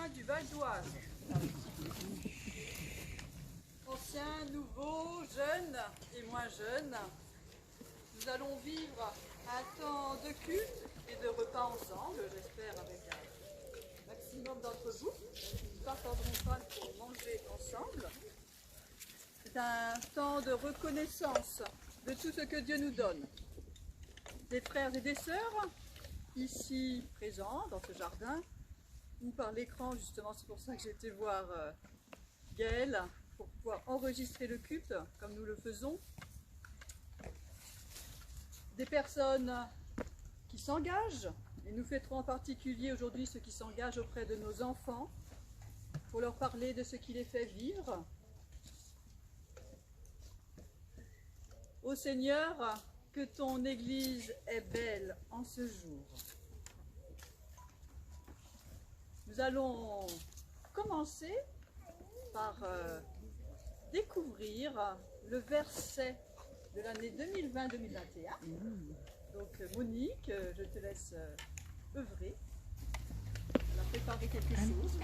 coin du Val d'Oise. Anciens, nouveaux, jeunes et moins jeunes, nous allons vivre un temps de culte et de repas ensemble, j'espère avec un maximum d'entre vous. Nous ne partagerons pas pour manger ensemble. C'est un temps de reconnaissance de tout ce que Dieu nous donne. Des frères et des sœurs, ici présents dans ce jardin, ou par l'écran justement, c'est pour ça que j'ai été voir Gaëlle, pour pouvoir enregistrer le culte comme nous le faisons. Des personnes qui s'engagent, et nous fêterons en particulier aujourd'hui ceux qui s'engagent auprès de nos enfants, pour leur parler de ce qui les fait vivre. Ô Seigneur, que ton Église est belle en ce jour. Nous allons commencer par découvrir le verset de l'année 2020-2021. Donc Monique, je te laisse œuvrer. Elle a préparé quelque chose.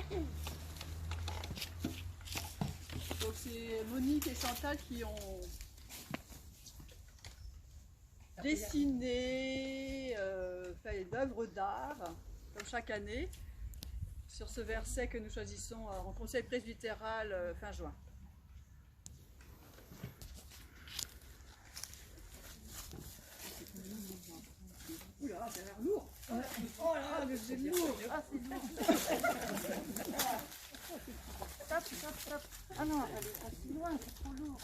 Donc c'est Monique et Chantal qui ont dessiné, fait une œuvre d'art, comme chaque année, sur ce verset que nous choisissons en conseil presbytéral fin juin. Oula, ça a l'air lourd. Ouais. Oh là, mais c'est lourd. Ah, c'est lourd. Stop, stop, stop. Ah non, elle est assez loin, c'est trop lourd.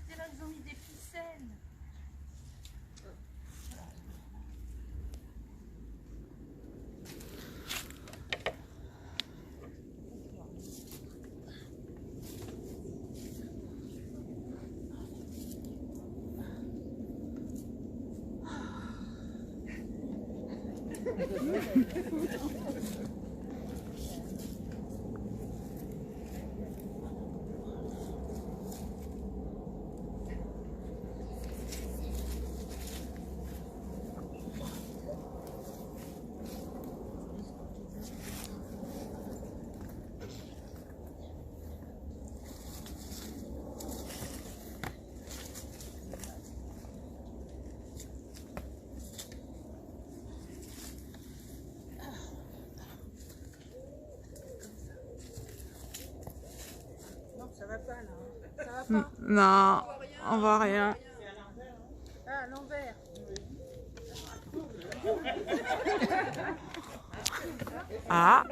C'est là qu'ils ont mis des ficelles. Ça va pas là, ça va pas. Non, on voit rien. Ah, à l'envers. Ah,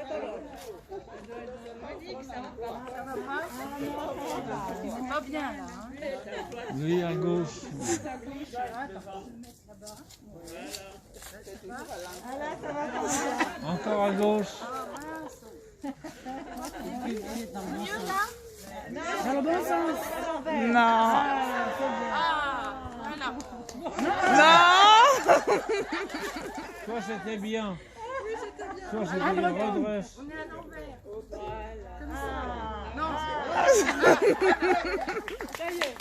C'est pas bien là. Hein. Oui, à gauche. Encore à gauche. Mieux là. dans le bon sens. Non. Ah, voilà. Non. Toi, c'était bien. Toi, c'était bien. Redresse. On est à l'envers. Comme ça. Non. Ça y est.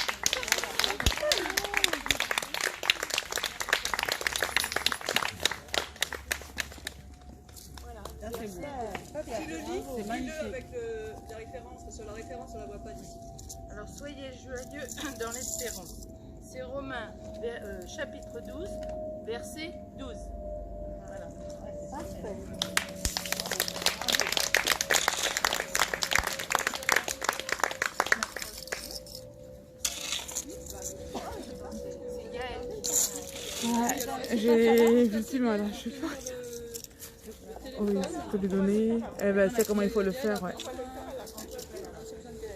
Tu le lis, lis-le avec les références, parce que la référence on la voit pas d'ici. Alors soyez joyeux dans l'espérance. C'est Romains chapitre 12, verset 12. Voilà. C'est Gaëlle. Ouais, j'ai effectivement là, je suis forte. Oui, il faut lui donner. Eh ben, c'est comment il faut le faire, ouais.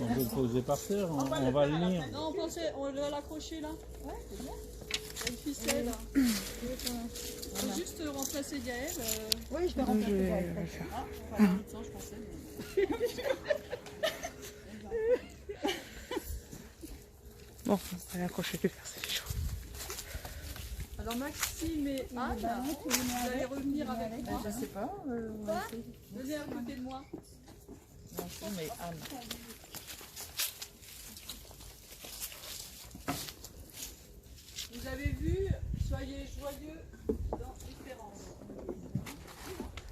On peut le poser par terre, on va le lire. Non, on pensait, on va l'accrocher là. Ouais, c'est bien. Il y a une ficelle. Faut juste remplacer Gaëlle. Oui, je vais Je remplacer. vais le faire. Ah, enfin, en même temps, je pensais. Bon, on va accrocher plus faire, c'est chaud. Alors Maxime et Anne, vous allez revenir avec moi. Je sais pas. Venez à côté de moi. Mais Anne. Vous avez vu, soyez joyeux dans l'espérance.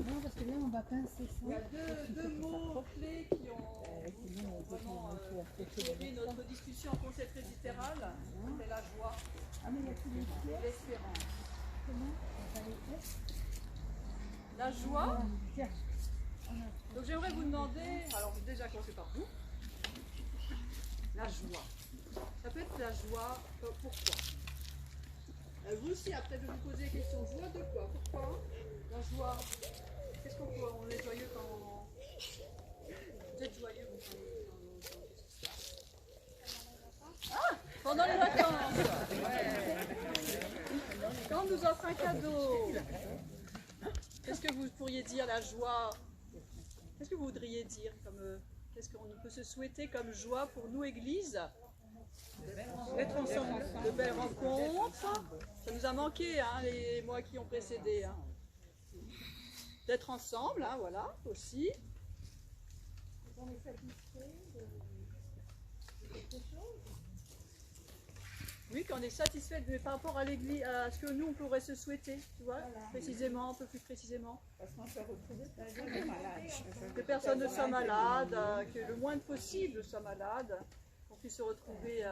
Non, parce que là, on va pincer ça. Il y a deux mots clés qui ont vraiment éclairé notre discussion en conseil presbytéral. C'est la joie Ah, mais il y a tous les pieds. et l'espérance. Comment on va les faire? La joie. Tiens. Donc j'aimerais vous demander, alors déjà commencer par vous, la joie. Ça peut être la joie, pourquoi? Vous aussi, après de vous poser la question, joie de quoi? Pourquoi? La joie, qu'est-ce qu'on peut, on est joyeux quand vous êtes joyeux Ah, pendant les vacances. Ouais. Quand on nous offre un cadeau, qu'est-ce que vous pourriez dire la joie? Qu'est-ce que vous voudriez dire comme qu'est-ce qu'on peut se souhaiter comme joie pour nous, Église? D'être ensemble. De belles rencontres. Ça nous a manqué hein, les mois qui ont précédé. Hein. D'être ensemble, hein, voilà, aussi. On est satisfait de quelque chose. Oui, quand on est satisfait, mais par rapport à l'Église, à ce que nous on pourrait se souhaiter, tu vois, voilà. Précisément, un peu plus précisément. Parce qu'on peut retrouver que personne ne soit malade, que le moins possible soit malade, qu'on puisse se retrouver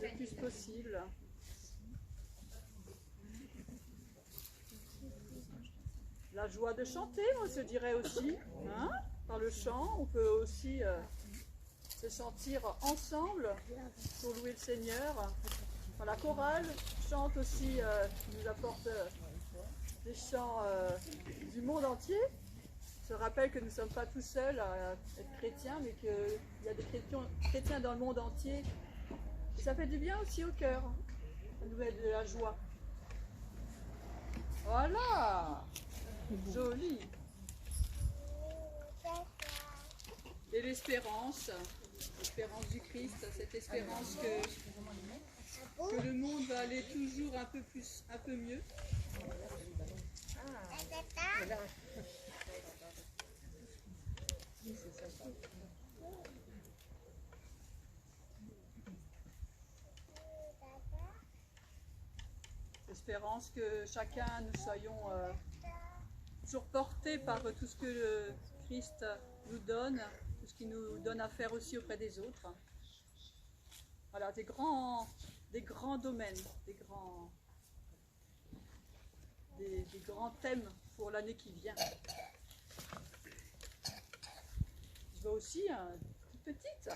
le plus possible. La joie de chanter, moi je dirais aussi, hein, par le chant, on peut aussi se sentir ensemble pour louer le Seigneur. Enfin, la chorale chante aussi, nous apporte des chants du monde entier. Je rappelle que nous ne sommes pas tout seuls à être chrétiens, mais qu'il y a des chrétiens dans le monde entier. Et ça fait du bien aussi au cœur, la nouvelle de la joie. Voilà, joli. Et l'espérance du Christ, cette espérance que le monde va aller toujours un peu mieux. Espérance que chacun nous soyons toujours portés par tout ce que le Christ nous donne, tout ce qu'il nous donne à faire aussi auprès des autres. Voilà, des grands domaines, des grands thèmes pour l'année qui vient. Joie aussi, toute petite.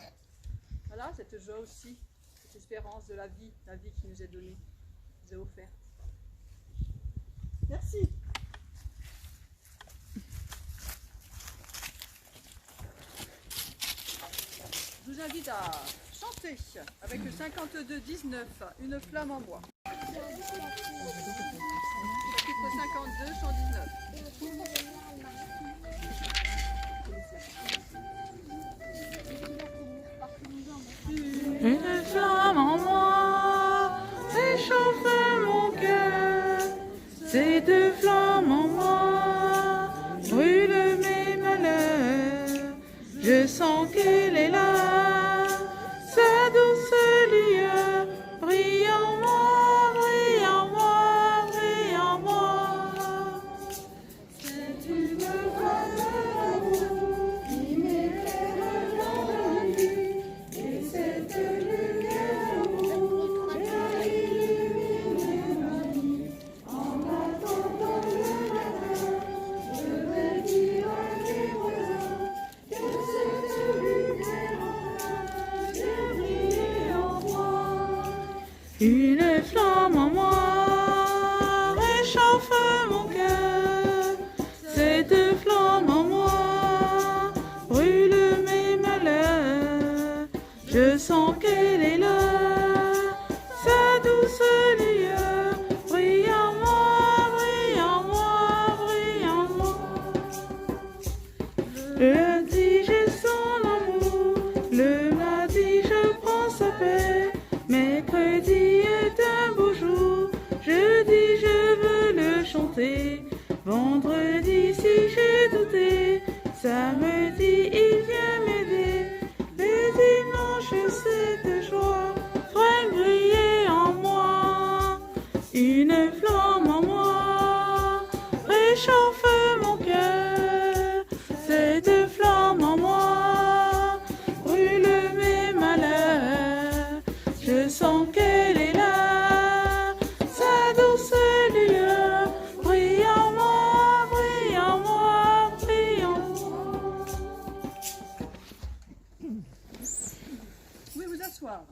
Voilà, cette joie aussi, cette espérance de la vie qui nous est donnée, qui nous est offerte. Merci. Je vous invite à chanter avec le 52-19, Une flamme en bois. Chapitre 52, chant 19. Une flamme en moi réchauffe mon cœur. Ces deux flammes en moi brûlent mes malheurs. Je sens qu'elle est là, sa douce lueur brille en moi, brille en moi, brille en moi. C'est une flamme d'amour qui m'éclaire dans la nuit, et cette lumière d'amour vient illuminer ma vie. En attendant le matin, je vais dire à mes voisins que cette lumière vient briller en moi. Une flamme en moi réchauffe mon cœur. Cette flamme en moi brûle mes malheurs. Je sens qu'elle est là, sa douce lueur brille en moi, brille en moi, brille en moi. Le lundi j'ai son amour, le mardi je prends sa paix. Mercredi est un beau jour, jeudi je veux le chanter. Vendredi si j'ai douté, samedi il vient m'aider. Les dimanches cette joie ferait briller en moi. une flamme en moi réchauffe mon cœur. Cette flamme en moi brûle mes malheurs. Je sens qu'elle est là, sa douce lueur brille en moi, brille en moi, brille en moi. Vous pouvez vous asseoir.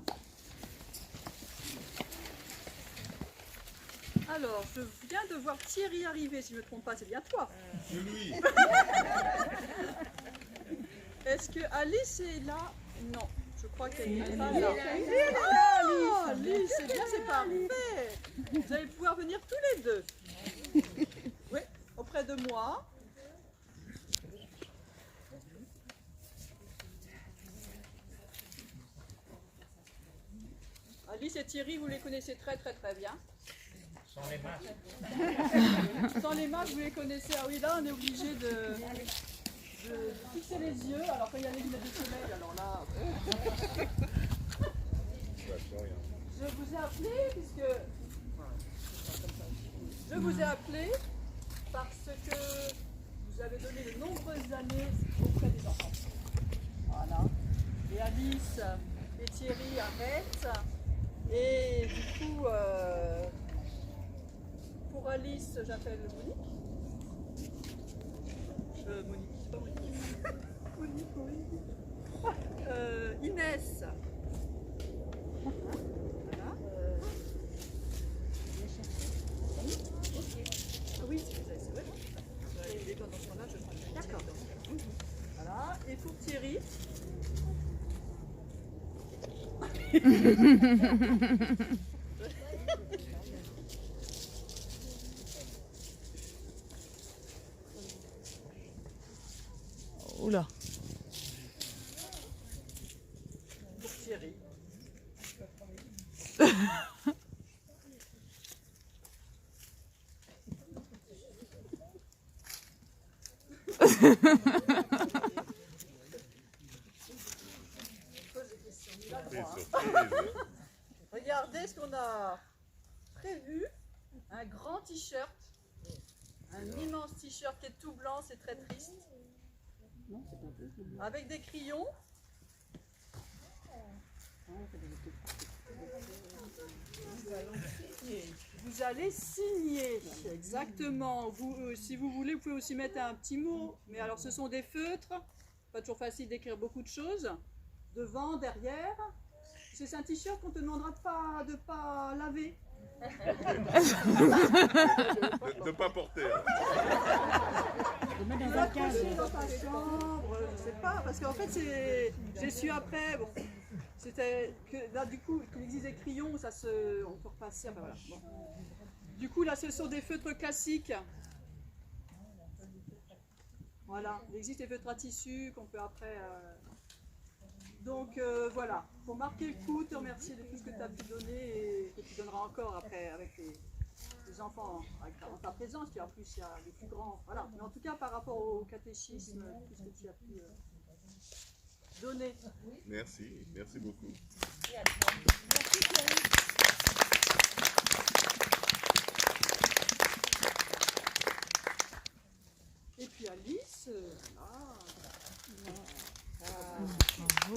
Alors, je viens de voir Thierry arriver, si je ne me trompe pas, c'est bien toi. C'est lui. Est-ce que Alice est là? Non, je crois qu'elle n'est pas là. Ah, Alice, c'est bien, c'est parfait. Vous allez pouvoir venir tous les deux. Oui, auprès de moi. Alice et Thierry, vous les connaissez très bien. Sans les masques. Sans les masques, vous les connaissez. Ah oui, là, on est obligé de fixer les yeux. Alors, quand il y a les lunettes de soleil, alors là... Je vous ai appelé parce que vous avez donné de nombreuses années auprès des enfants. Voilà. Et Alice et Thierry arrêtent. Et du coup... pour Alice, j'appelle Monique. Monique, pas Monique. Monique, oui. Inès. Voilà. Ah oui, c'est vrai. Il est dans ce moment-là, je crois. D'accord. Voilà. Et pour Thierry. Oula. Pour Thierry. Regardez ce qu'on a prévu. Un grand t-shirt. Un immense t-shirt qui est tout blanc, c'est très triste. Avec des crayons. Vous allez signer, exactement. Si vous voulez, vous pouvez aussi mettre un petit mot. Mais alors, ce sont des feutres. Pas toujours facile d'écrire beaucoup de choses. Devant, derrière. C'est un t-shirt qu'on te demandera de pas laver. De pas porter. De mettre dans La un case. poser dans ta chambre, je sais pas, parce qu'en fait j'ai su après, bon, c'était que là du coup, qu'il existe des crayons, ça se, on peut repasser, enfin, voilà. Bon. Du coup là ce sont des feutres classiques. Voilà, il existe des feutres à tissu qu'on peut après... Donc voilà, pour marquer le coup, te remercier de tout ce que tu as pu donner et que tu donneras encore après avec les enfants en ta présence, puis en plus il y a les plus grands. Voilà. Mais en tout cas par rapport au catéchisme, tout ce que tu as pu donner. Merci beaucoup. Et puis Alice, Bravo.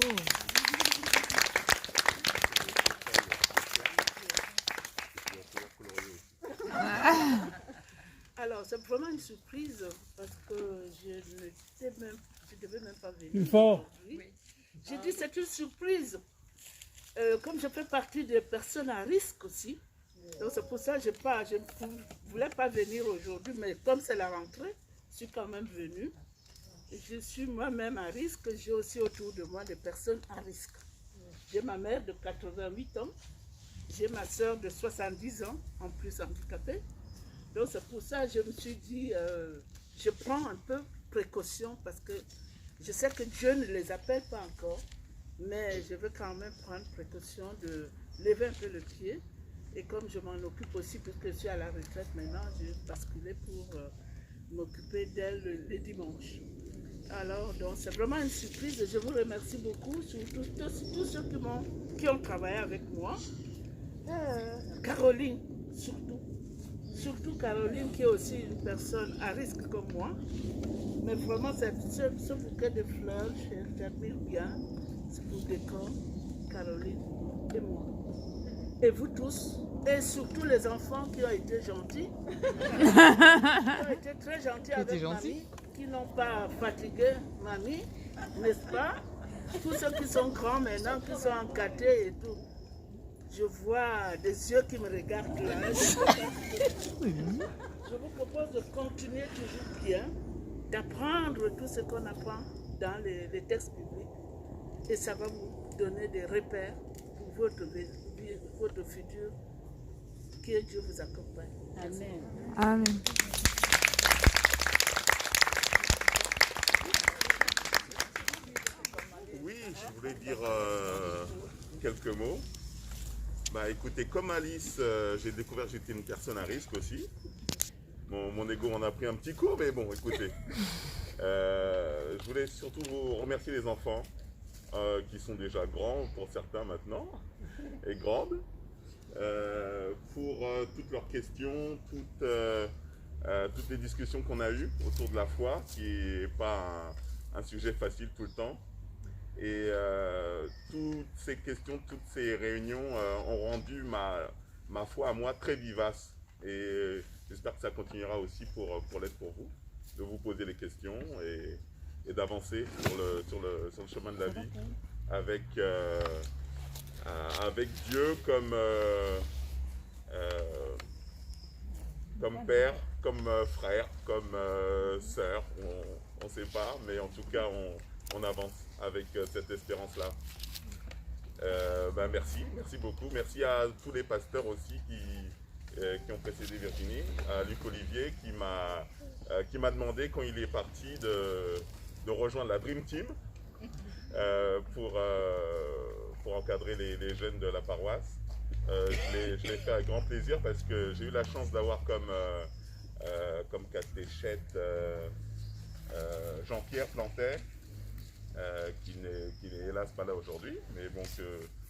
Alors, c'est vraiment une surprise parce que je ne devais même pas venir. Plus fort. aujourd'hui. J'ai dit c'est une surprise. Comme je fais partie des personnes à risque aussi, donc c'est pour ça que je ne voulais pas venir aujourd'hui, mais comme c'est la rentrée, je suis quand même venue. Je suis moi-même à risque, j'ai aussi autour de moi des personnes à risque. J'ai ma mère de 88 ans, j'ai ma soeur de 70 ans, en plus handicapée. Donc c'est pour ça que je me suis dit, je prends un peu précaution parce que je sais que Dieu ne les appelle pas encore, mais je veux quand même prendre précaution de lever un peu le pied. Et comme je m'en occupe aussi, puisque je suis à la retraite maintenant, j'ai basculé pour m'occuper d'elle les dimanches. Alors, donc c'est vraiment une surprise et je vous remercie beaucoup, surtout tous ceux qui ont travaillé avec moi. Caroline, surtout. surtout Caroline qui est aussi une personne à risque comme moi. Mais vraiment, ce bouquet de fleurs, j'admire bien. C'est pour décor, Caroline et moi. Et vous tous, et surtout les enfants qui ont été gentils, qui ont été très gentils avec mamie, qui n'ont pas fatigué mamie, n'est-ce pas? Tous ceux qui sont grands maintenant, qui sont encadrés et tout. Je vois des yeux qui me regardent là. Je vous propose de continuer toujours bien, d'apprendre tout ce qu'on apprend dans les textes bibliques. Et ça va vous donner des repères pour votre futur. Que Dieu vous accompagne. Amen. Amen. Oui, je voulais dire quelques mots. Bah écoutez, comme Alice, j'ai découvert que j'étais une personne à risque aussi. Mon ego en a pris un petit coup, mais bon, écoutez. Je voulais surtout vous remercier les enfants qui sont déjà grands pour certains maintenant, et grandes, pour toutes leurs questions, toutes les discussions qu'on a eues autour de la foi, qui n'est pas un sujet facile tout le temps. Et toutes ces questions, toutes ces réunions ont rendu ma foi à moi très vivace. Et j'espère que ça continuera aussi pour l'être pour vous, de vous poser les questions et d'avancer sur le chemin de la vie avec Dieu comme père, comme frère, comme sœur. On ne sait pas, mais en tout cas, on avance avec cette espérance-là. Merci beaucoup. Merci à tous les pasteurs aussi qui ont précédé Virginie, à Luc Olivier qui m'a demandé quand il est parti de rejoindre la Dream Team pour encadrer les jeunes de la paroisse. Je l'ai fait avec grand plaisir parce que j'ai eu la chance d'avoir comme catéchète Jean-Pierre Plantet, qui n'est hélas pas là aujourd'hui, mais bon,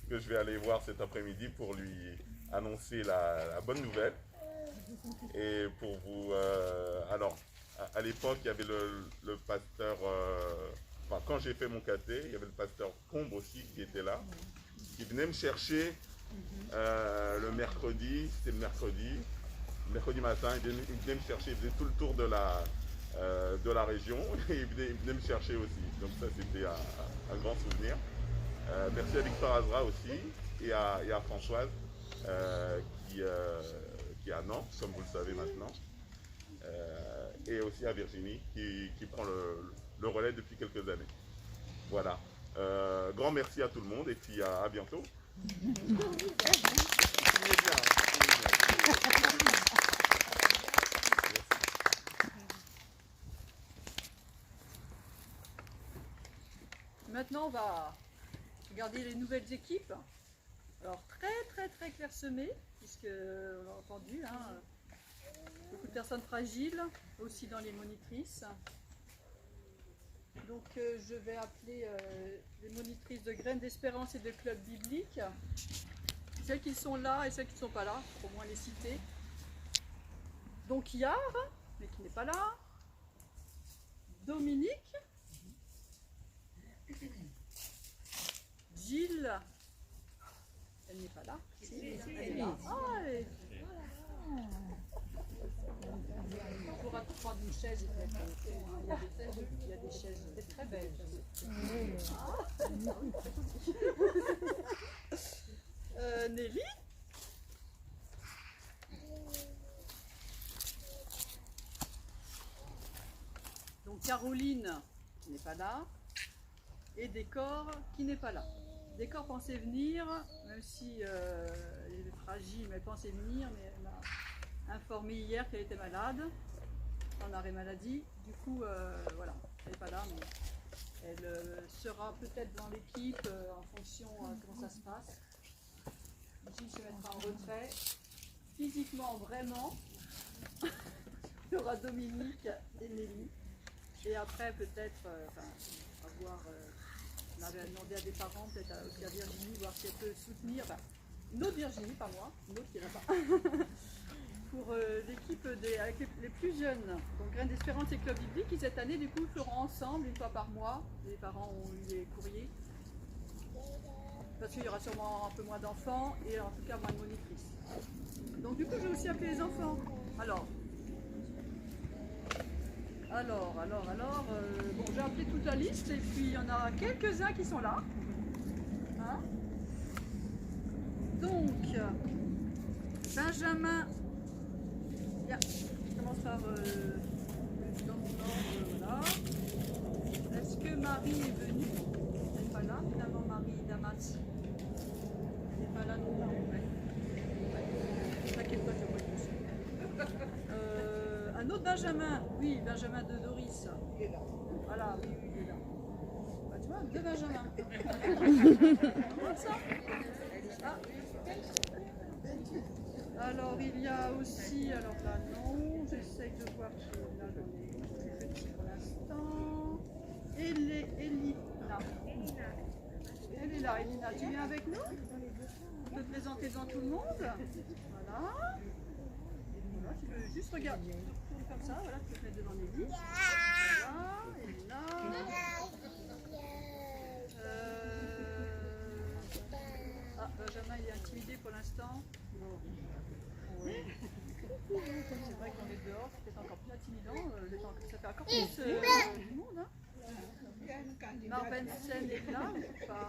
que je vais aller voir cet après-midi pour lui annoncer la bonne nouvelle. Et pour vous... alors, à l'époque, il y avait le pasteur... quand j'ai fait mon caté, il y avait le pasteur Combe aussi qui était là, qui venait me chercher le mercredi, c'était le mercredi matin, il venait me chercher, il faisait tout le tour de la région et il venait me chercher aussi. Donc ça, c'était un grand souvenir. Merci à Victor Azra aussi et à Françoise qui est à Nantes, comme vous le savez maintenant. Et aussi à Virginie qui prend le relais depuis quelques années. Voilà. Grand merci à tout le monde et puis à bientôt. Maintenant, on va regarder les nouvelles équipes. Alors, très clairsemées, puisque, on l'a entendu, beaucoup de personnes fragiles, aussi dans les monitrices. Donc, je vais appeler les monitrices de Graines d'Espérance et de Club Biblique. Celles qui sont là et celles qui ne sont pas là, pour au moins les citer. Donc, Yar, mais qui n'est pas là. Dominique. Gilles, elle n'est pas là. Si, elle est là. Ah, on pourra prendre une chaise. Il y a des chaises, c'est très belle. Nelly. Donc Caroline, qui n'est pas là. Et Décor, qui n'est pas là. Décor pensait venir, même si elle est fragile, mais elle pensait venir, mais elle m'a informé hier qu'elle était malade, en arrêt maladie. Du coup, voilà, elle n'est pas là, mais elle sera peut-être dans l'équipe en fonction de comment ça se passe. Gilles se mettra en retrait. Physiquement, vraiment, il y aura Dominique et Nelly. Et après, peut-être, avoir... on avait demandé à des parents, peut-être aussi à Virginie, voir si elle peut soutenir, une autre Virginie, pas moi, une autre qui est là-bas, pour l'équipe. avec les plus jeunes. Donc Graines d'Espérance et Club Biblique qui cette année du coup feront ensemble une fois par mois. Les parents ont eu des courriers. Parce qu'il y aura sûrement un peu moins d'enfants et en tout cas moins de monitrices. Donc du coup j'ai aussi appelé les enfants. Alors, bon, j'ai appelé toute la liste et puis il y en a quelques-uns qui sont là. Hein? Donc, Benjamin, je commence par dans l'ordre, voilà. Est-ce que Marie est venue? Elle n'est pas là, finalement, Marie Damas. Elle n'est pas là non plus. T'inquiète pas, je vois un autre Benjamin, oui, Benjamin de Doris. Il est là. Voilà, oui, il est là. Bah, tu vois, deux Benjamins. Comme ça. Ah. Alors, il y a aussi, alors là, non, j'essaye de voir qui est là, j'en ai plus petit pour l'instant. Elina. Elle est là, Elina, tu viens avec nous? Je peux te présenter devant tout le monde. Voilà. Voilà, tu peux juste regarder, tourne comme ça, voilà, tu peux te mettre devant les listes. Voilà, Elina. Ah, Benjamin, il est intimidé pour l'instant. Oui. C'est vrai qu'on est dehors, c'est peut-être encore plus intimidant. Ça fait encore plus du monde. Hein. Marbensen est là ou pas?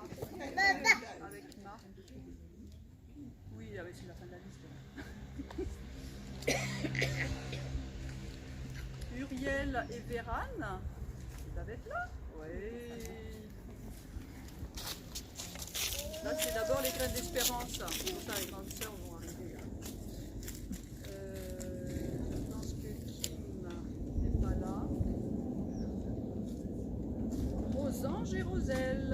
Avec Marc. Oui, c'est la fin de la liste. Uriel et Vérane, ils doivent être là. Oui. Là, c'est d'abord les Graines d'Espérance. Pour ça, les grandes sœurs vont arriver. Je pense que Kim n'est pas là. Rosange et Roselle.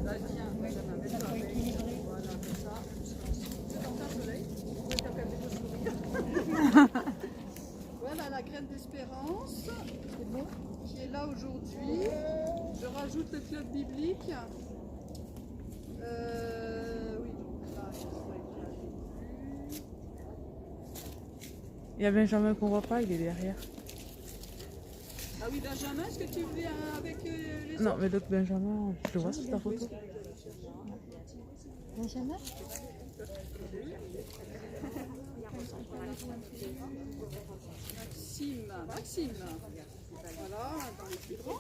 Là, viens, Benjamin, mets-toi avec. Voilà, comme ça. C'est en plein soleil. Vous pouvez taper un petit peu sourire. Voilà la Graine d'Espérance. C'est bon. Qui est là aujourd'hui. Je rajoute le club biblique. Oui, donc là, Il y a Benjamin qu'on voit pas, il est derrière. ah oui, Benjamin, est-ce que tu viens avec les Non, mais l'autre Benjamin, je le vois sur ta photo. Benjamin? Maxime. Voilà, dans les plus grands.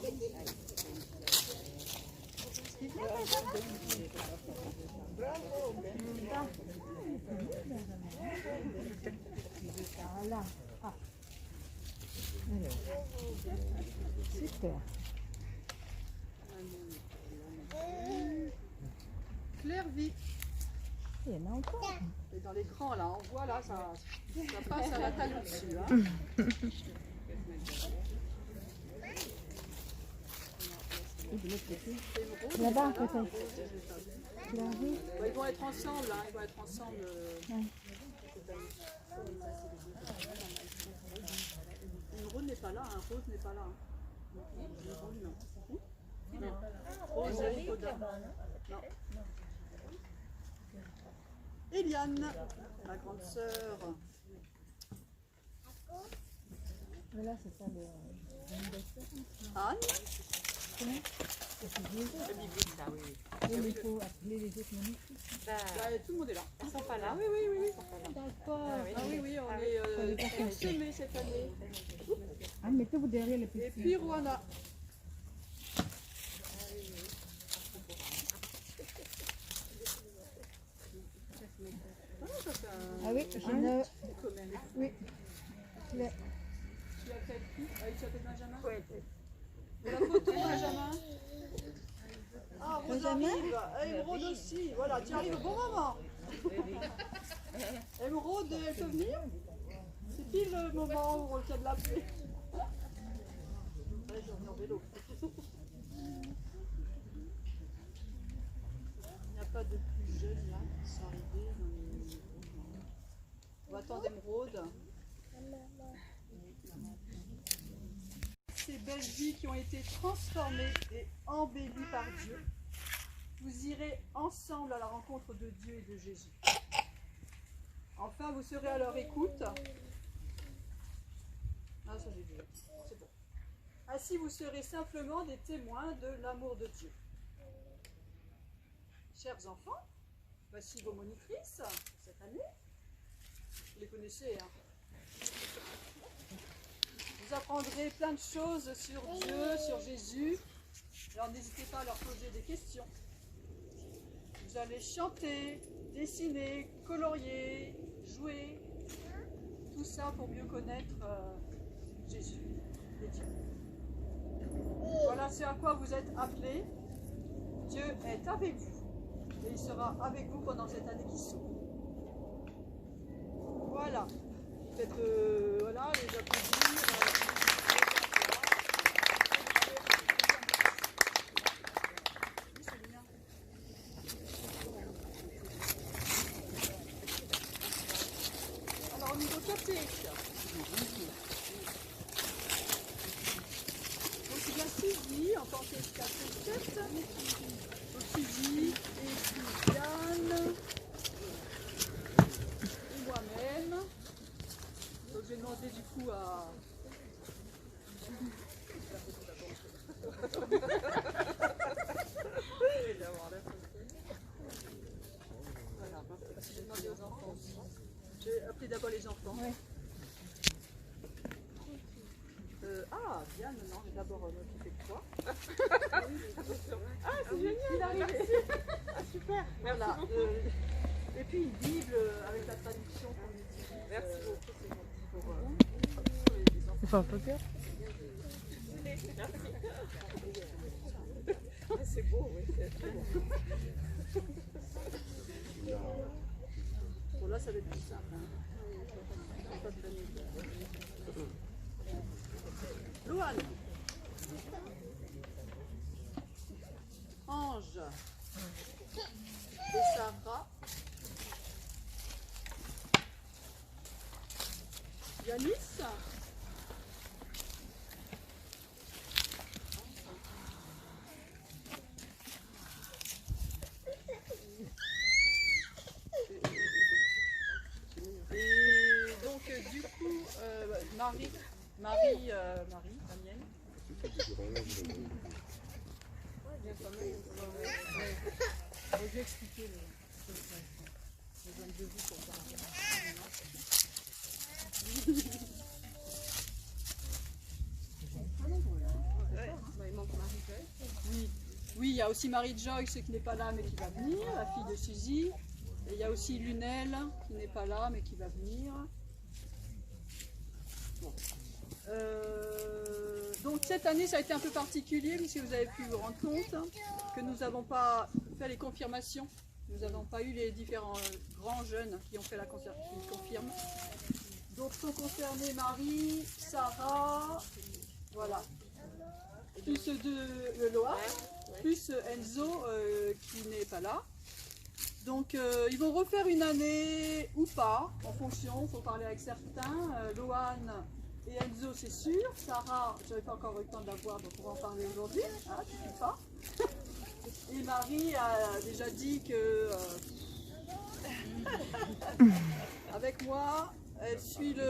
Voilà. Ah. Super. Clairvy. Il y en a encore. Et dans l'écran là, on voit là, ça passe à la taille au-dessus. Hein. Là-bas, peut-être. Clairvy. Ils vont être ensemble, hein, ils vont être ensemble. Rose n'est pas là, hein. Rose n'est pas là. Hein. Rose, non. Non. Rose et Nicolas. Non. Eliane, ma grande sœur. Voilà, c'est ça le. Anne. Il faut appeler les autres monitrices. Tout le monde est là. Elles sont pas là. Oui. D'accord. Ah oui, on est semés cette année. Ah, mettez-vous derrière les petits. Et puis Rwanda. Ah oui, je ne. Oui. Tu as fait qui? Ah, tu as fait Benjamin? Oui. La photo, Benjamin? Ah, Rose arrive. Émeraude aussi. Voilà, tu arrives au bon moment. Émeraude, elle peut venir? C'est pile le moment où on le tient de l'appeler. Allez, je reviens en vélo. Il n'y a pas de plus jeunes là qui sont arrivés. On va attendre Émeraude. Ces belles vies qui ont été transformées et embellies par Dieu. vous irez ensemble à la rencontre de Dieu et de Jésus. Enfin, vous serez à leur écoute. Ah, ça j'ai dit, c'est bon. Ainsi, vous serez simplement des témoins de l'amour de Dieu. Chers enfants, voici vos monitrices cette année. Vous les connaissez, hein? Vous apprendrez plein de choses sur Dieu, sur Jésus. Alors n'hésitez pas à leur poser des questions. Vous allez chanter, dessiner, colorier, jouer. Tout ça pour mieux connaître Jésus et Dieu. Voilà ce à quoi vous êtes appelés. Dieu est avec vous. Et il sera avec vous pendant cette année qui s'ouvre. Voilà. Faites voilà, les applaudir. Alors au niveau catéchique, donc il y a Suzy en tant que catéchiste. Donc Suzy et puis Yann et moi-même. Donc j'ai demandé du coup à... Voilà, parce que j'ai demandé aux enfants aussi. J'ai appelé d'abord les enfants. Ouais. Diane, non, j'ai d'abord m'occupé de toi. Ah, c'est génial. Il arrive. Ah, super. Voilà. Et puis une Bible avec la traduction qu'on utilise. Merci beaucoup. Pour les enfants. C'est pas un peu peur? C'est beau, oui. Bon, là, ça va être plus simple. Hein. Pas de panique. Louane. Ange. Et Sarah. Yanis. Et donc du coup, Marie, la mienne. Je vais expliquer les hommes de vous pour parler. Oui, il y a aussi Marie Joyce qui n'est pas là mais qui va venir, la fille de Suzy. Et il y a aussi Lunel qui n'est pas là mais qui va venir. Bon. Donc cette année ça a été un peu particulier puisque vous avez pu vous rendre compte que nous n'avons pas fait les confirmations. Nous n'avons pas eu les différents grands jeunes qui ont fait la confirme. Donc sont concernés Marie, Sarah, voilà. Plus de Loa, plus Enzo qui n'est pas là. Donc ils vont refaire une année ou pas, en fonction, il faut parler avec certains. Loane et Enzo c'est sûr. Sarah, je n'avais pas encore eu le temps de la voir, donc on va en parler aujourd'hui, hein, tu ne sais pas. Et Marie a déjà dit que avec moi, elle suit tout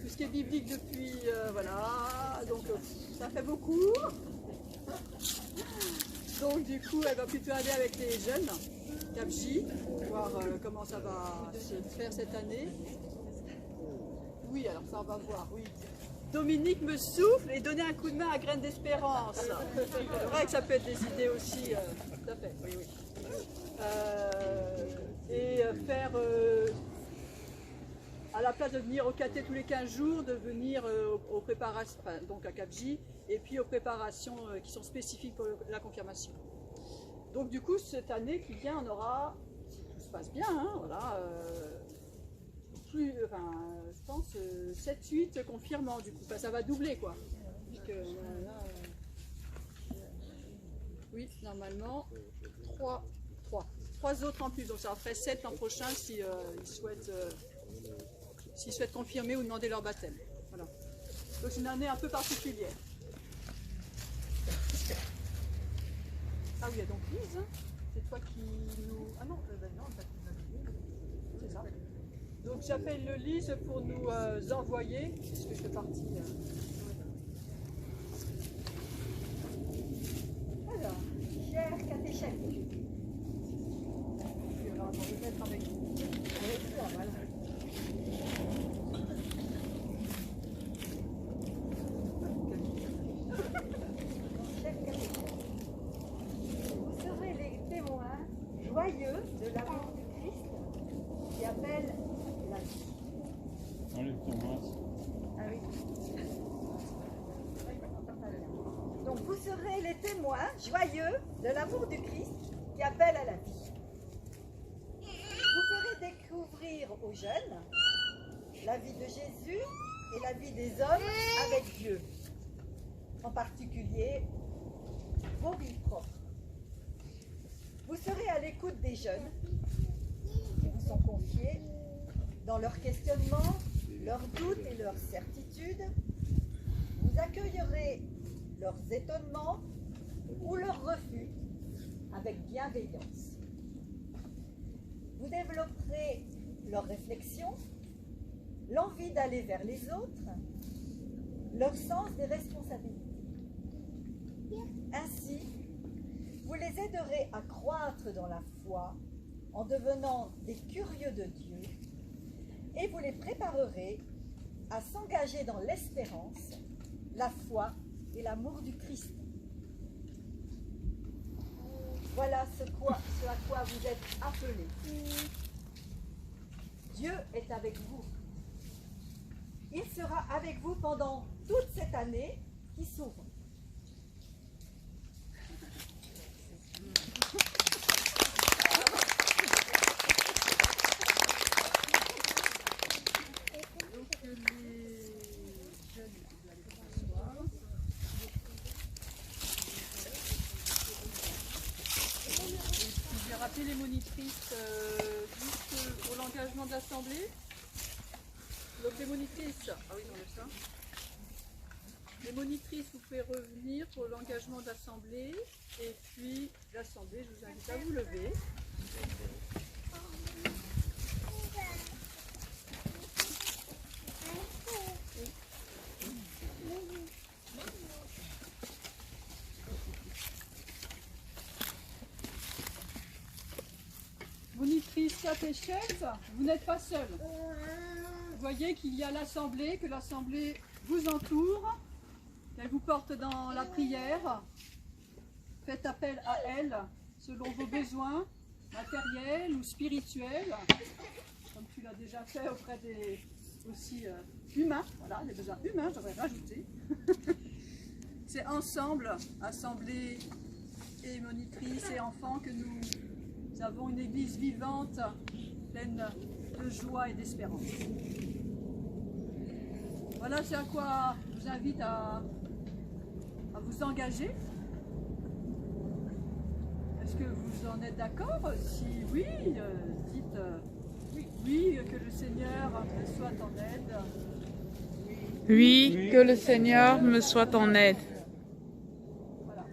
ce qui est biblique depuis, voilà, donc ça fait beaucoup. Donc du coup, elle va plutôt aller avec les jeunes, Capji, voir comment ça va se faire cette année. Oui, alors ça on va voir, oui. Dominique me souffle et donner un coup de main à Graines d'Espérance. C'est vrai que ça peut être des idées aussi, tout à fait, oui, oui. Et faire, à la place de venir au caté tous les 15 jours, de venir aux préparations, enfin, donc à Capji, et puis aux préparations qui sont spécifiques pour la confirmation. Donc du coup, cette année qui vient, on aura, si tout se passe bien, hein, voilà, je pense 7-8 confirmants du coup, enfin, ça va doubler quoi. Puisque, oui, normalement, 3 autres en plus, donc ça en ferait 7 l'an prochain si, s'ils souhaitent confirmer ou demander leur baptême. Voilà. Donc c'est une année un peu particulière. Ah oui, donc Lise, c'est toi qui nous... Ah non, non, c'est ça. Donc j'appelle le Lise pour nous envoyer, puisque je fais partie... Alors, cher catéchète. Alors, on va mettre avec vous. Voilà. Cher catéchète, vous serez les témoins joyeux de l'amour du Christ qui appelle la vie. Enlève ton masque. Ah oui. Donc vous serez les témoins joyeux de l'amour du Christ qui appelle à la vie. Vous ferez découvrir aux jeunes la vie de Jésus et la vie des hommes avec Dieu, en particulier vos vies propres. Vous serez à l'écoute des jeunes qui vous sont confiés dans leurs questionnements, leurs doutes et leurs certitudes. Vous accueillerez leurs étonnements ou leurs refus avec bienveillance. Vous développerez leurs réflexions, l'envie d'aller vers les autres, leur sens des responsabilités. Ainsi, vous les aiderez à croître dans la foi en devenant des curieux de Dieu et vous les préparerez à s'engager dans l'espérance, la foi et l'amour du Christ. Voilà ce à quoi vous êtes appelés. Dieu est avec vous. Il sera avec vous pendant toute cette année qui s'ouvre. J'ai rappelé les monitrices juste pour l'engagement de l'Assemblée. Donc les monitrices, ah oui, j'enlève ça. Les monitrices, vous pouvez revenir pour l'engagement de l'Assemblée. Et puis l'Assemblée, je vous invite à vous lever. Monitrice catéchète, vous n'êtes pas seul. Vous voyez qu'il y a l'Assemblée, que l'Assemblée vous entoure, qu'elle vous porte dans la prière. Faites appel à elle selon vos besoins matériels ou spirituels, comme tu l'as déjà fait auprès des aussi humains. Voilà, les besoins humains, j'aurais rajouté. C'est ensemble, Assemblée et monitrices et enfants, que nous avons une église vivante, pleine de joie et d'espérance. Voilà, c'est à quoi je vous invite à vous engager. Est-ce que vous en êtes d'accord? Si oui, dites oui, que le Seigneur me soit en aide. Oui, que le Seigneur me soit en aide. Voilà.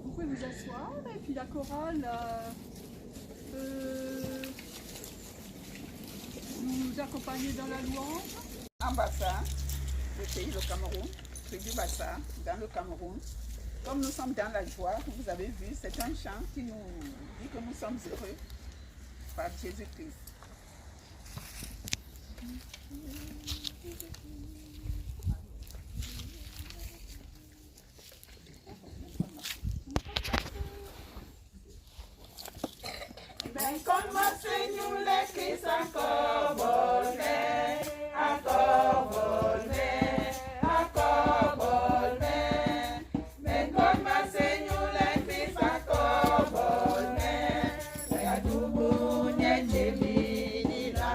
Vous pouvez vous asseoir et puis la chorale nous accompagner dans la louange. En Bassa, le pays, le Cameroun, je dis Bassa, dans le Cameroun. Comme nous sommes dans la joie, vous avez vu, c'est un chant qui nous dit que nous sommes heureux par Jésus-Christ. Ben con ma Señor le quis encore volver, encore volver, encore volver. Ben con ma Señor le quis encore volver, a tu buñe cheminila.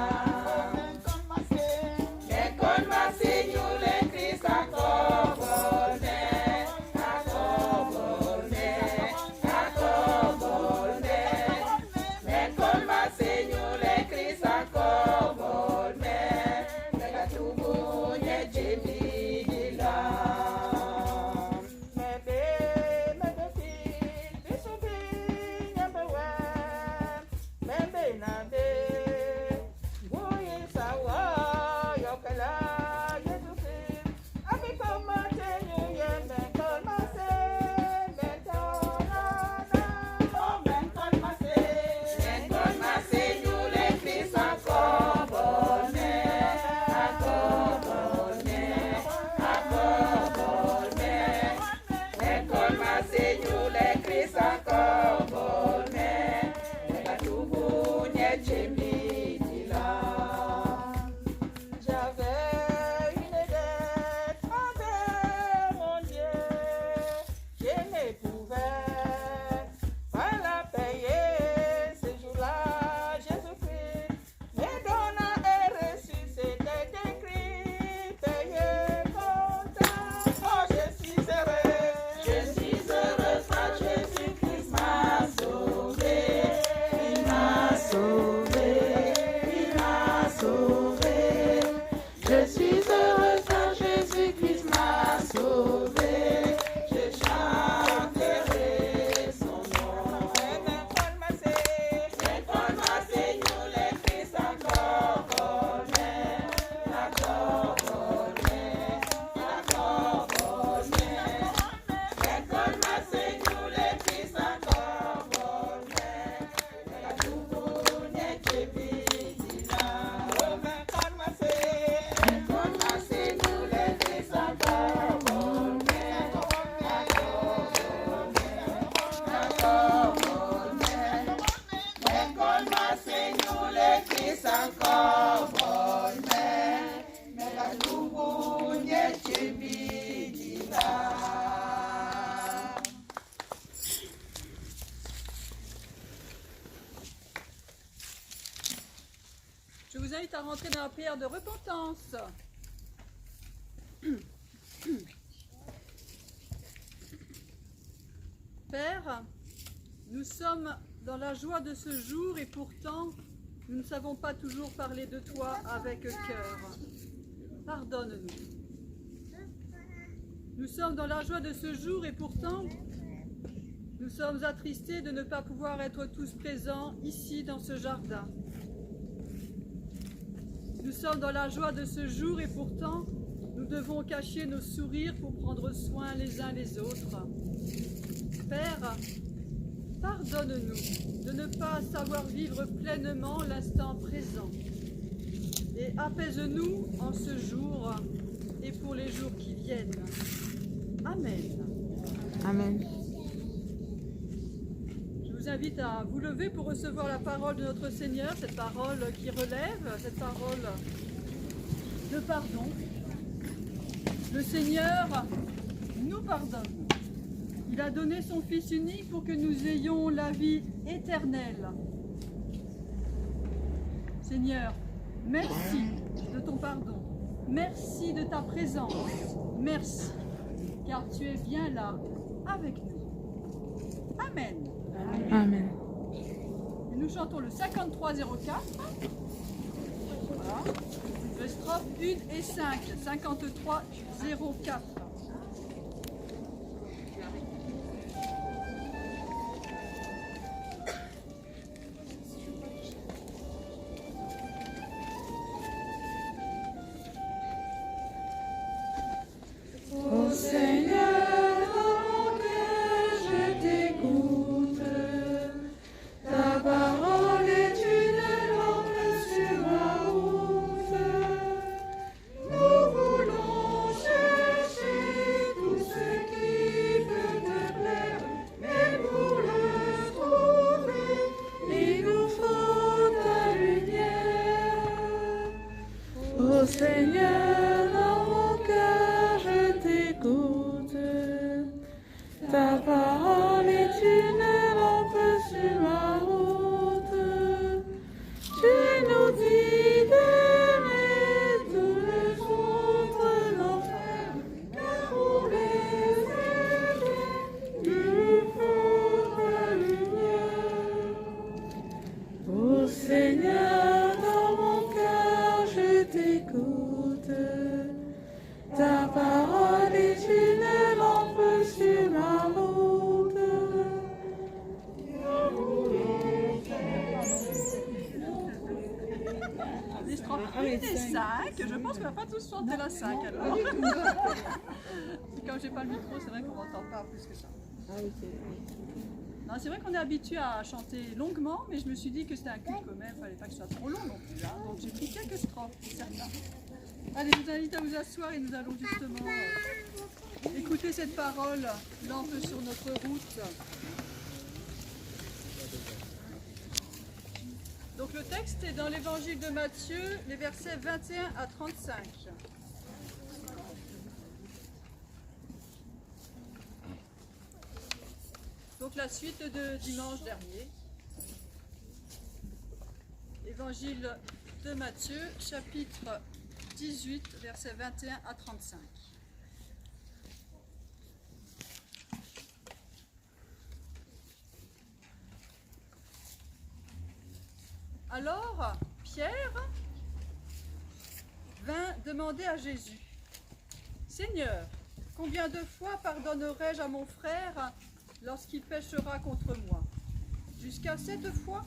Ben con ma Señor le quis encore volver, encore volver, encore volver. Con ma Señor le Cristo come. invite à rentrer dans la prière de repentance. Père, nous sommes dans la joie de ce jour et pourtant, nous ne savons pas toujours parler de toi avec cœur. Pardonne-nous. Nous sommes dans la joie de ce jour et pourtant, nous sommes attristés de ne pas pouvoir être tous présents ici dans ce jardin. Nous sommes dans la joie de ce jour et pourtant, nous devons cacher nos sourires pour prendre soin les uns les autres. Père, pardonne-nous de ne pas savoir vivre pleinement l'instant présent. Et apaise-nous en ce jour et pour les jours qui viennent. Amen. Amen. Je vous invite à vous lever pour recevoir la parole de notre Seigneur, cette parole qui relève, cette parole de pardon. Le Seigneur nous pardonne. Il a donné son Fils unique pour que nous ayons la vie éternelle. Seigneur, merci de ton pardon. Merci de ta présence. Merci, car tu es bien là avec nous. Amen. Amen. Et nous chantons le 5304. Voilà. Les strophes 1 et 5. 5304. Ô Seigneur, dans mon cœur, je t'écoute. Ta parole est une lampe sur ma route. Nous voulons chercher tout ce qui peut te plaire, mais pour le trouver, il nous faut ta lumière. Ô Seigneur, dans mon cœur, je t'écoute. Ta parole est une lampe sur ma route. Tu nous dis d'aimer tous les autres d'enfer, car pour les aimer, il nous faut ta lumière. Ô Seigneur, dans mon cœur, je t'écoute. Ta parole est une lampe sur ma route. Les strophes 1 et 5. Je pense qu'on va pas tous chanter la 5 alors. Comme j'ai pas le micro, c'est vrai qu'on n'entend pas plus que ça. Non, c'est vrai qu'on est habitué à chanter longuement, mais je me suis dit que c'était un culte quand même, il fallait pas que ce soit trop long non plus. Hein. Donc j'ai pris quelques strophes, certains. Allez, je vous invite à vous asseoir et nous allons justement écouter cette parole, lampe sur notre route. Donc le texte est dans l'évangile de Matthieu, les versets 21 à 35. Donc la suite de dimanche dernier. Évangile de Matthieu, chapitre 18, versets 21 à 35. Alors, Pierre vint demander à Jésus, « Seigneur, combien de fois pardonnerai-je à mon frère lorsqu'il péchera contre moi? Jusqu'à 7 fois ?»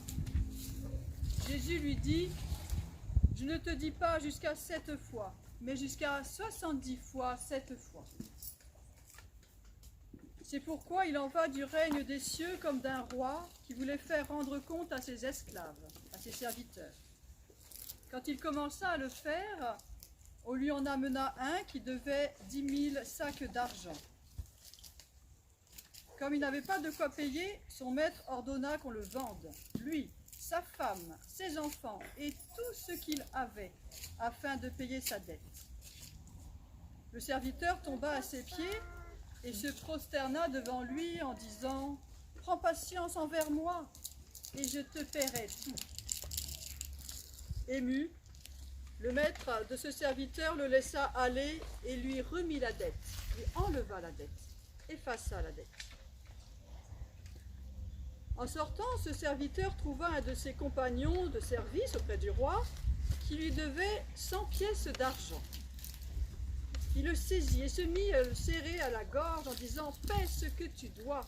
Jésus lui dit, « Je ne te dis pas jusqu'à 7 fois, mais jusqu'à 70 fois 7 fois. » C'est pourquoi il en va du règne des cieux comme d'un roi qui voulait faire rendre compte à ses esclaves, à ses serviteurs. Quand il commença à le faire, on lui en amena un qui devait 10 000 sacs d'argent. Comme il n'avait pas de quoi payer, son maître ordonna qu'on le vende, lui, sa femme, ses enfants et tout ce qu'il avait, afin de payer sa dette. Le serviteur tomba à ses pieds et se prosterna devant lui en disant « Prends patience envers moi, et je te paierai tout. » Ému, Le maître de ce serviteur le laissa aller et lui remit la dette, lui enleva la dette, effaça la dette. En sortant, ce serviteur trouva un de ses compagnons de service auprès du roi qui lui devait 100 pièces d'argent. Il le saisit et se mit à le serrer à la gorge en disant « Paie ce que tu dois ».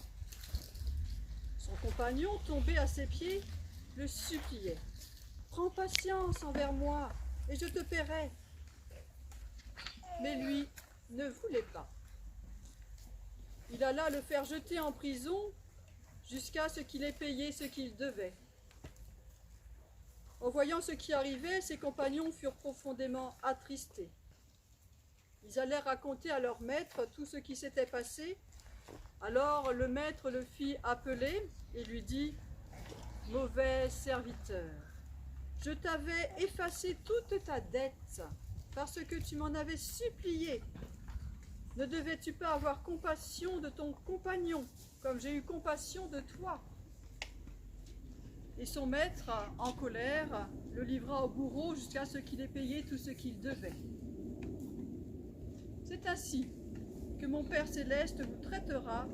Son compagnon, tombé à ses pieds, le suppliait « Prends patience envers moi et je te paierai ». Mais lui ne voulait pas. Il alla le faire jeter en prison jusqu'à ce qu'il ait payé ce qu'il devait. En voyant ce qui arrivait, ses compagnons furent profondément attristés. Ils allèrent raconter à leur maître tout ce qui s'était passé. Alors le maître le fit appeler et lui dit « Mauvais serviteur, je t'avais effacé toute ta dette parce que tu m'en avais supplié. Ne devais-tu pas avoir compassion de ton compagnon comme j'ai eu compassion de toi ?» Et son maître, en colère, le livra au bourreau jusqu'à ce qu'il ait payé tout ce qu'il devait. C'est ainsi que mon Père Céleste vous traitera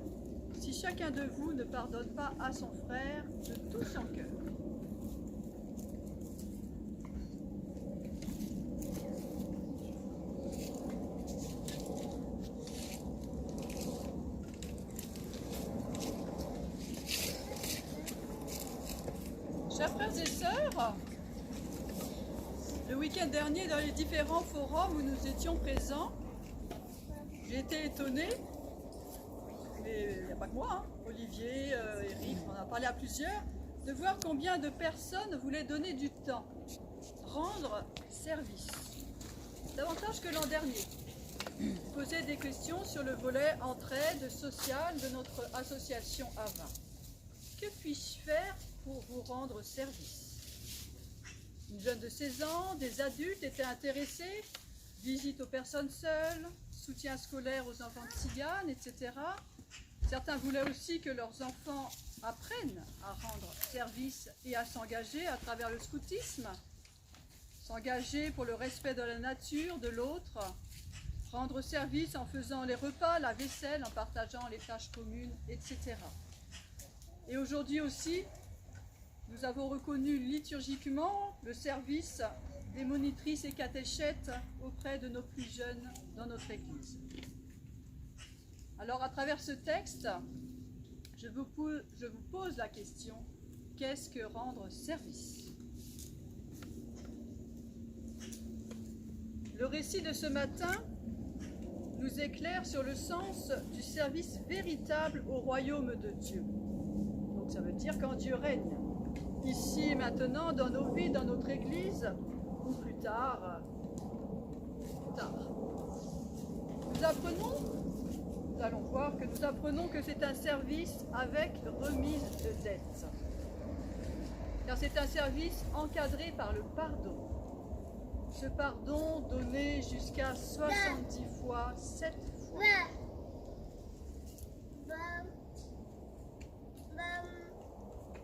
si chacun de vous ne pardonne pas à son frère de tout son cœur. Chers frères et sœurs, le week-end dernier, dans les différents forums où nous étions présents, j'ai été étonnée, mais il n'y a pas que moi, hein. Olivier, Eric, on a parlé à plusieurs, de voir combien de personnes voulaient donner du temps, rendre service, davantage que l'an dernier. Poser des questions sur le volet entraide sociale de notre association AVA. Que puis-je faire pour vous rendre service? Une jeune de 16 ans, des adultes étaient intéressés, visite aux personnes seules, soutien scolaire aux enfants de Tziganes, etc. Certains voulaient aussi que leurs enfants apprennent à rendre service et à s'engager à travers le scoutisme, s'engager pour le respect de la nature, de l'autre, rendre service en faisant les repas, la vaisselle, en partageant les tâches communes, etc. Et aujourd'hui aussi, nous avons reconnu liturgiquement le service des monitrices et catéchètes auprès de nos plus jeunes dans notre Église. Alors à travers ce texte, je vous pose la question, qu'est-ce que rendre service? Le récit de ce matin nous éclaire sur le sens du service véritable au royaume de Dieu. Donc ça veut dire quand Dieu règne, ici et maintenant, dans nos vies, dans notre Église, ou plus tard. Nous allons voir que nous apprenons que c'est un service avec remise de dette. Car c'est un service encadré par le pardon. Ce pardon donné jusqu'à 70 fois, 7 fois.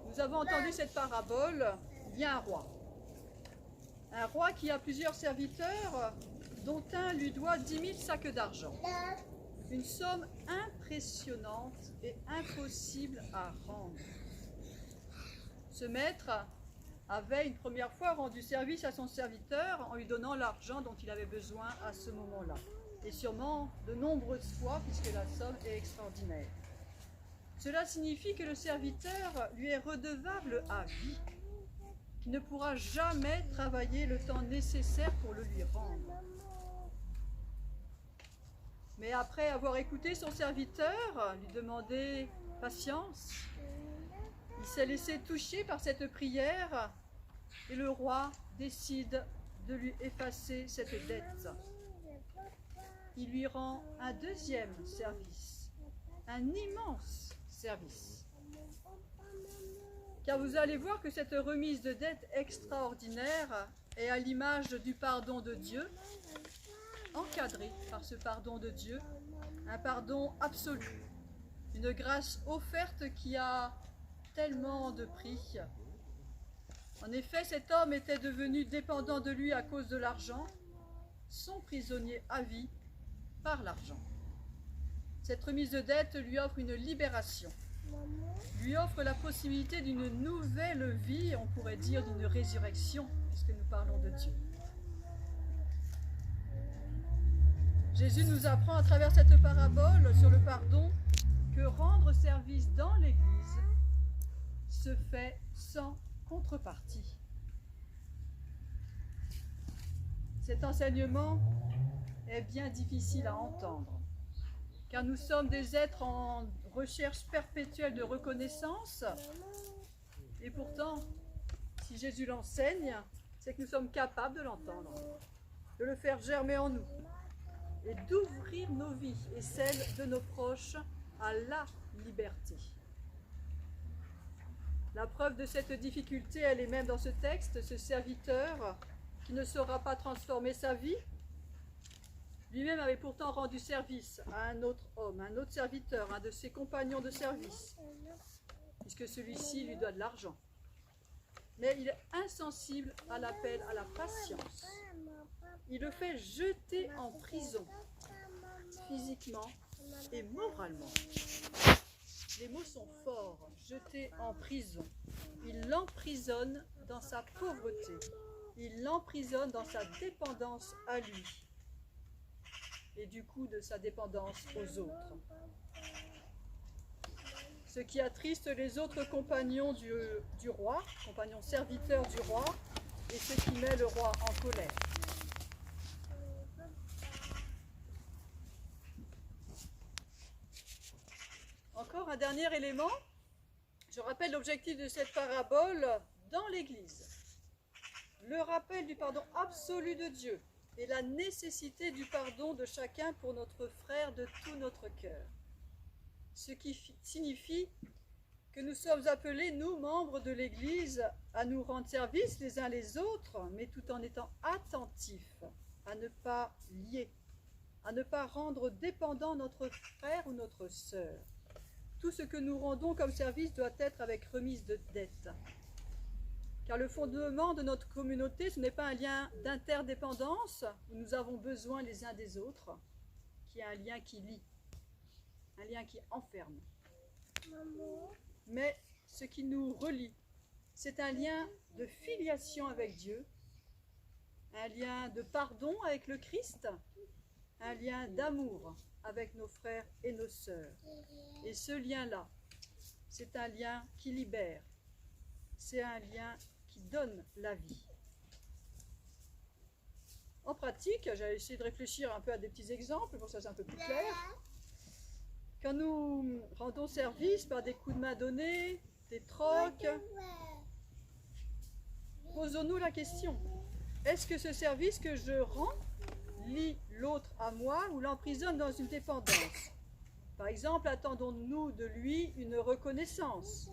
Nous avons entendu cette parabole, il y a un roi. Un roi qui a plusieurs serviteurs, dont un lui doit 10 000 sacs d'argent. Une somme impressionnante et impossible à rendre. Ce maître avait une première fois rendu service à son serviteur en lui donnant l'argent dont il avait besoin à ce moment-là. Et sûrement de nombreuses fois, puisque la somme est extraordinaire. Cela signifie que le serviteur lui est redevable à vie, qu'il ne pourra jamais travailler le temps nécessaire pour le lui rendre. Mais après avoir écouté son serviteur lui demander patience, il s'est laissé toucher par cette prière et le roi décide de lui effacer cette dette. Il lui rend un deuxième service, un immense service. Car vous allez voir que cette remise de dette extraordinaire est à l'image du pardon de Dieu, encadré par ce pardon de Dieu, un pardon absolu, une grâce offerte qui a tellement de prix, En effet, cet homme était devenu dépendant de lui à cause de l'argent, son prisonnier à vie par l'argent. Cette remise de dette lui offre une libération, lui offre la possibilité d'une nouvelle vie, on pourrait dire d'une résurrection, puisque nous parlons de Dieu. Jésus nous apprend à travers cette parabole sur le pardon que rendre service dans l'Église se fait sans contrepartie. Cet enseignement est bien difficile à entendre, car nous sommes des êtres en recherche perpétuelle de reconnaissance, et pourtant, si Jésus l'enseigne, c'est que nous sommes capables de l'entendre, de le faire germer en nous, et d'ouvrir nos vies et celles de nos proches à la liberté. La preuve de cette difficulté, elle est même dans ce texte, ce serviteur qui ne saura pas transformer sa vie, lui-même avait pourtant rendu service à un autre homme, un autre serviteur, un de ses compagnons de service, puisque celui-ci lui doit de l'argent. Mais il est insensible à l'appel à la patience. Il le fait jeter en prison, physiquement et moralement. Les mots sont forts, jeter en prison. Il l'emprisonne dans sa pauvreté. Il l'emprisonne dans sa dépendance à lui. Et du coup de sa dépendance aux autres. Ce qui attriste les autres compagnons du roi, compagnons serviteurs du roi, et ce qui met le roi en colère. Encore un dernier élément, je rappelle l'objectif de cette parabole dans l'Église. Le rappel du pardon absolu de Dieu et la nécessité du pardon de chacun pour notre frère de tout notre cœur. Ce qui signifie que nous sommes appelés, nous, membres de l'Église, à nous rendre service les uns les autres, mais tout en étant attentifs à ne pas lier, à ne pas rendre dépendant notre frère ou notre sœur. Tout ce que nous rendons comme service doit être avec remise de dette. Car le fondement de notre communauté, ce n'est pas un lien d'interdépendance, où nous avons besoin les uns des autres, qui est un lien qui lie, un lien qui enferme. Mais ce qui nous relie, c'est un lien de filiation avec Dieu, un lien de pardon avec le Christ, un lien d'amour avec nos frères et nos sœurs. Et ce lien-là, c'est un lien qui libère, c'est un lien qui donne la vie. En pratique, j'ai essayé de réfléchir un peu à des petits exemples, pour que ça soit un peu plus clair. Quand nous rendons service par des coups de main donnés, des trocs, posons-nous la question, est-ce que ce service que je rends lie l'autre à moi ou l'emprisonne dans une dépendance? Par exemple, attendons-nous de lui une reconnaissance?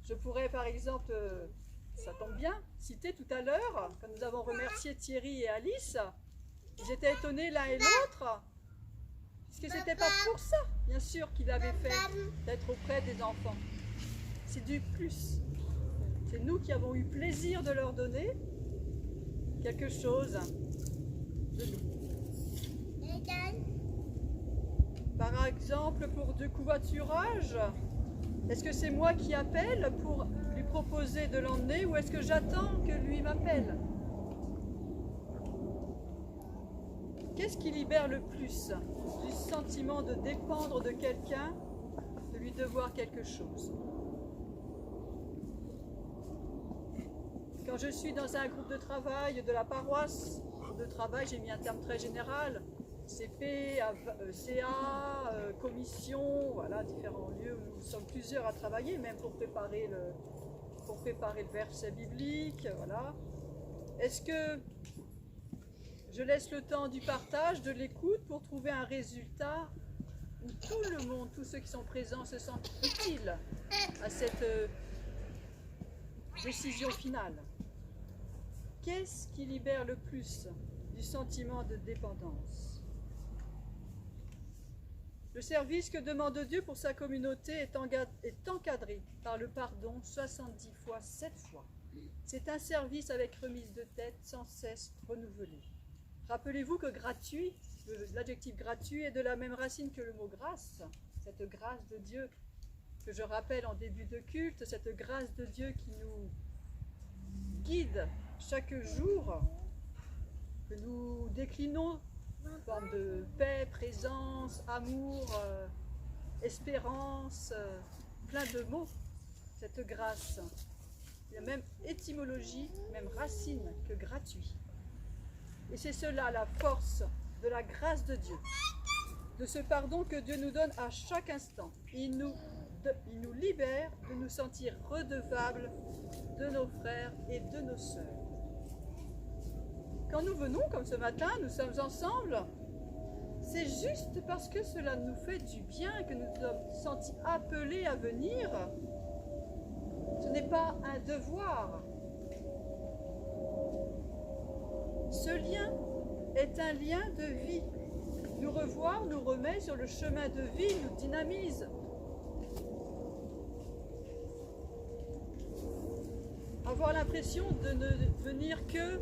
Je pourrais par exemple, ça tombe bien, citer tout à l'heure, quand nous avons remercié Thierry et Alice, ils étaient étonnés l'un et l'autre, puisque ce n'était pas pour ça, bien sûr, qu'il avait fait d'être auprès des enfants. C'est du plus. C'est nous qui avons eu plaisir de leur donner quelque chose de nous. Par exemple, pour du covoiturage, est-ce que c'est moi qui appelle pour lui proposer de l'emmener ou est-ce que j'attends que lui m'appelle? Qu'est-ce qui libère le plus du sentiment de dépendre de quelqu'un, de lui devoir quelque chose? Quand je suis dans un groupe de travail de la paroisse, de travail, j'ai mis un terme très général, CP, CA, commission, voilà, différents lieux où nous sommes plusieurs à travailler, même pour préparer le verset biblique, voilà. Est-ce que je laisse le temps du partage, de l'écoute pour trouver un résultat où tout le monde, tous ceux qui sont présents se sentent utiles à cette décision finale? Qu'est-ce qui libère le plus du sentiment de dépendance? Le service que demande Dieu pour sa communauté est encadré par le pardon 70 fois, 7 fois. C'est un service avec remise de tête sans cesse renouvelé. Rappelez-vous que gratuit, l'adjectif gratuit est de la même racine que le mot grâce, cette grâce de Dieu que je rappelle en début de culte, cette grâce de Dieu qui nous guide chaque jour, que nous déclinons en forme de paix, présence, amour, espérance, plein de mots, cette grâce. Il y a même étymologie, même racine que gratuit. Et c'est cela la force de la grâce de Dieu, de ce pardon que Dieu nous donne à chaque instant. Il nous libère de nous sentir redevables de nos frères et de nos sœurs. Quand nous venons, comme ce matin, nous sommes ensemble, c'est juste parce que cela nous fait du bien, que nous nous sommes sentis appelés à venir. Ce n'est pas un devoir. Ce lien est un lien de vie. Nous revoir nous remet sur le chemin de vie, nous dynamise. Avoir l'impression de ne venir que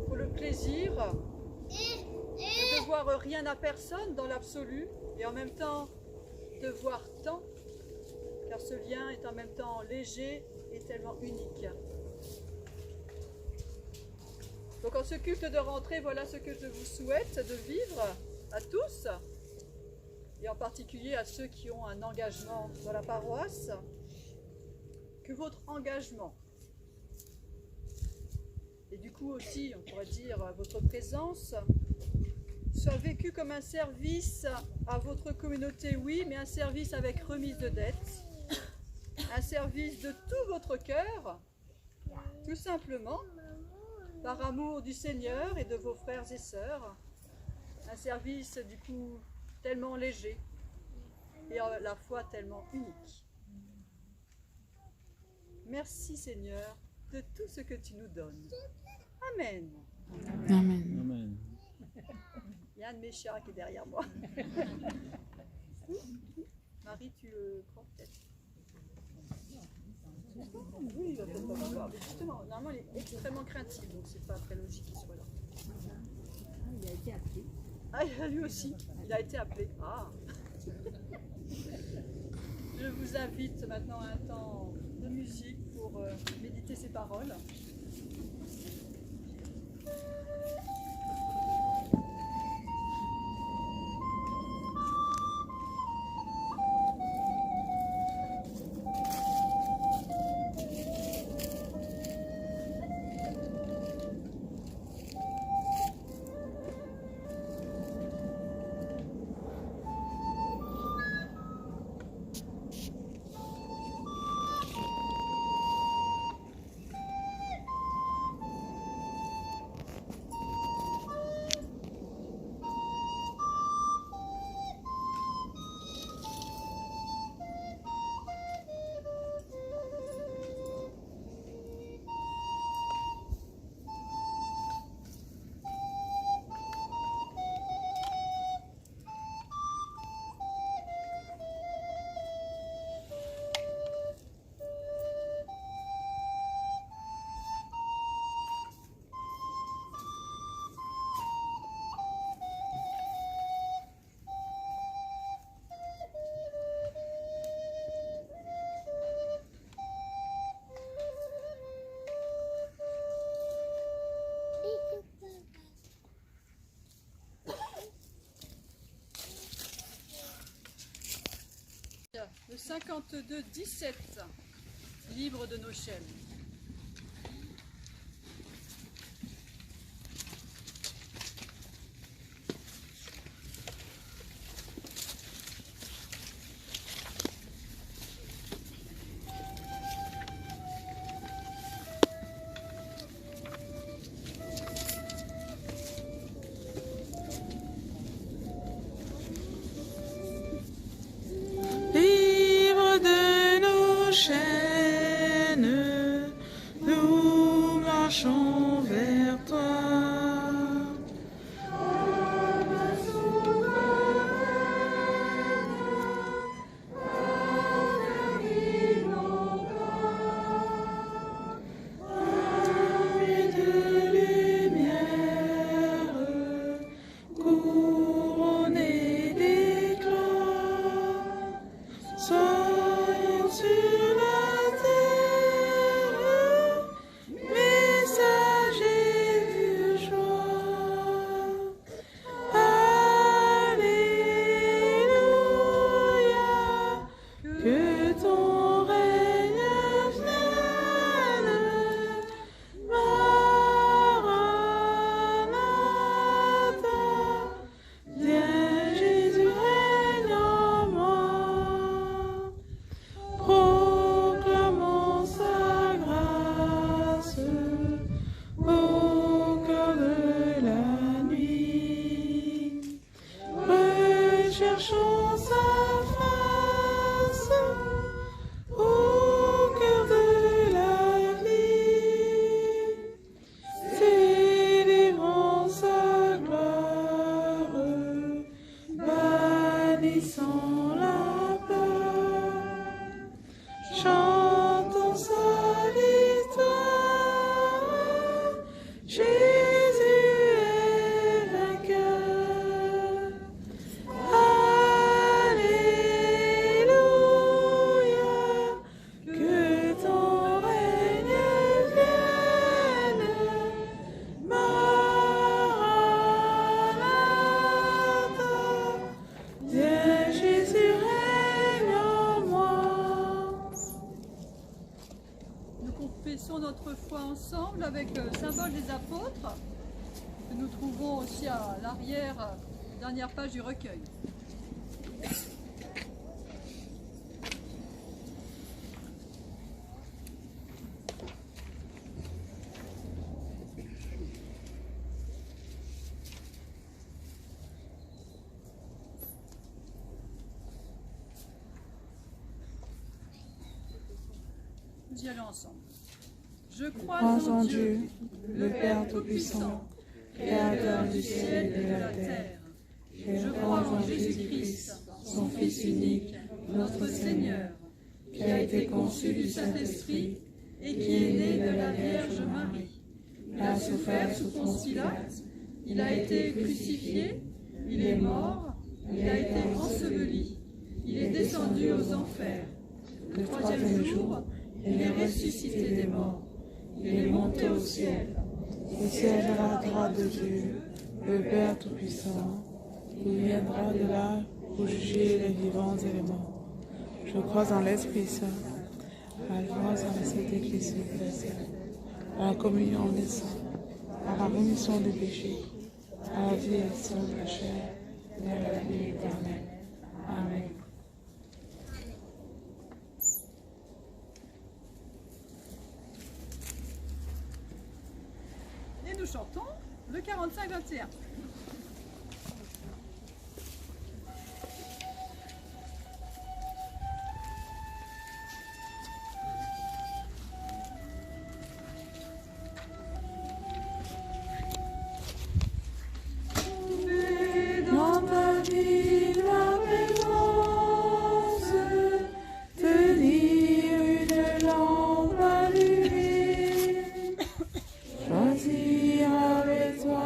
pour le plaisir, de devoir rien à personne dans l'absolu, et en même temps devoir tant, car ce lien est en même temps léger et tellement unique. Donc en ce culte de rentrée, voilà ce que je vous souhaite de vivre à tous, et en particulier à ceux qui ont un engagement dans la paroisse, que votre engagement, et du coup aussi, on pourrait dire, votre présence, soit vécue comme un service à votre communauté, oui, mais un service avec remise de dette, un service de tout votre cœur, tout simplement, par amour du Seigneur et de vos frères et sœurs, un service du coup tellement léger et à la fois tellement unique. Merci Seigneur de tout ce que tu nous donnes. Amen. Amen. Amen. Il y a un de mes chats qui est derrière moi. Marie, tu le prends peut-être. Oui, il va peut-être pas vouloir. Mais justement, normalement, il est extrêmement craintif, donc c'est pas très logique qu'il soit là. Il a été appelé. Ah, lui aussi, il a été appelé. Ah. Je vous invite maintenant à un temps de musique pour méditer ces paroles. Le 52-17, livre de nos chaînes. Libre de nos chaînes, nous marchons vers toi. soyons sur la terre, messagers du joie. Alléluia, que ton règne vienne. Maranatha, viens Jésus, règne en moi. Proclamons sa grâce au cœur de la nuit. Recherchons sa face au cœur de la vie. Célébrons sa gloire, bannissons la peur. Chantons sa victoire, Jésus est vainqueur. Alléluia, que ton règne vienne. Maranatha, viens Jésus, règne en moi. Nous confessons notre foi ensemble avec le symbole des apôtres que nous trouvons aussi à l'arrière, dernière page du recueil. Nous y allons ensemble. Je crois en Dieu, le Père Tout-Puissant, Créateur du ciel et de la terre. Je crois en Jésus-Christ, son Fils unique, notre Seigneur, qui a été conçu du Saint-Esprit et qui est né de la Vierge Marie. Il a souffert sous Ponce Pilate, Il a été crucifié, il est mort, il a été enseveli, il est descendu aux enfers. Le troisième jour, il est ressuscité des morts. Il est monté au ciel. il siège à la droite de Dieu, le Père Tout-Puissant. Il viendra de là pour juger les vivants et les morts. Je crois en l'Esprit Saint, à la foi en la Sainte Église universelle, à la communion des saints, à la rémission des péchés, à la vie et de la chair, et à la vie éternelle. Amen. Et nous chantons le 45-21. Dans ta vie, la présence, tenir une lampe allumée, choisir avec toi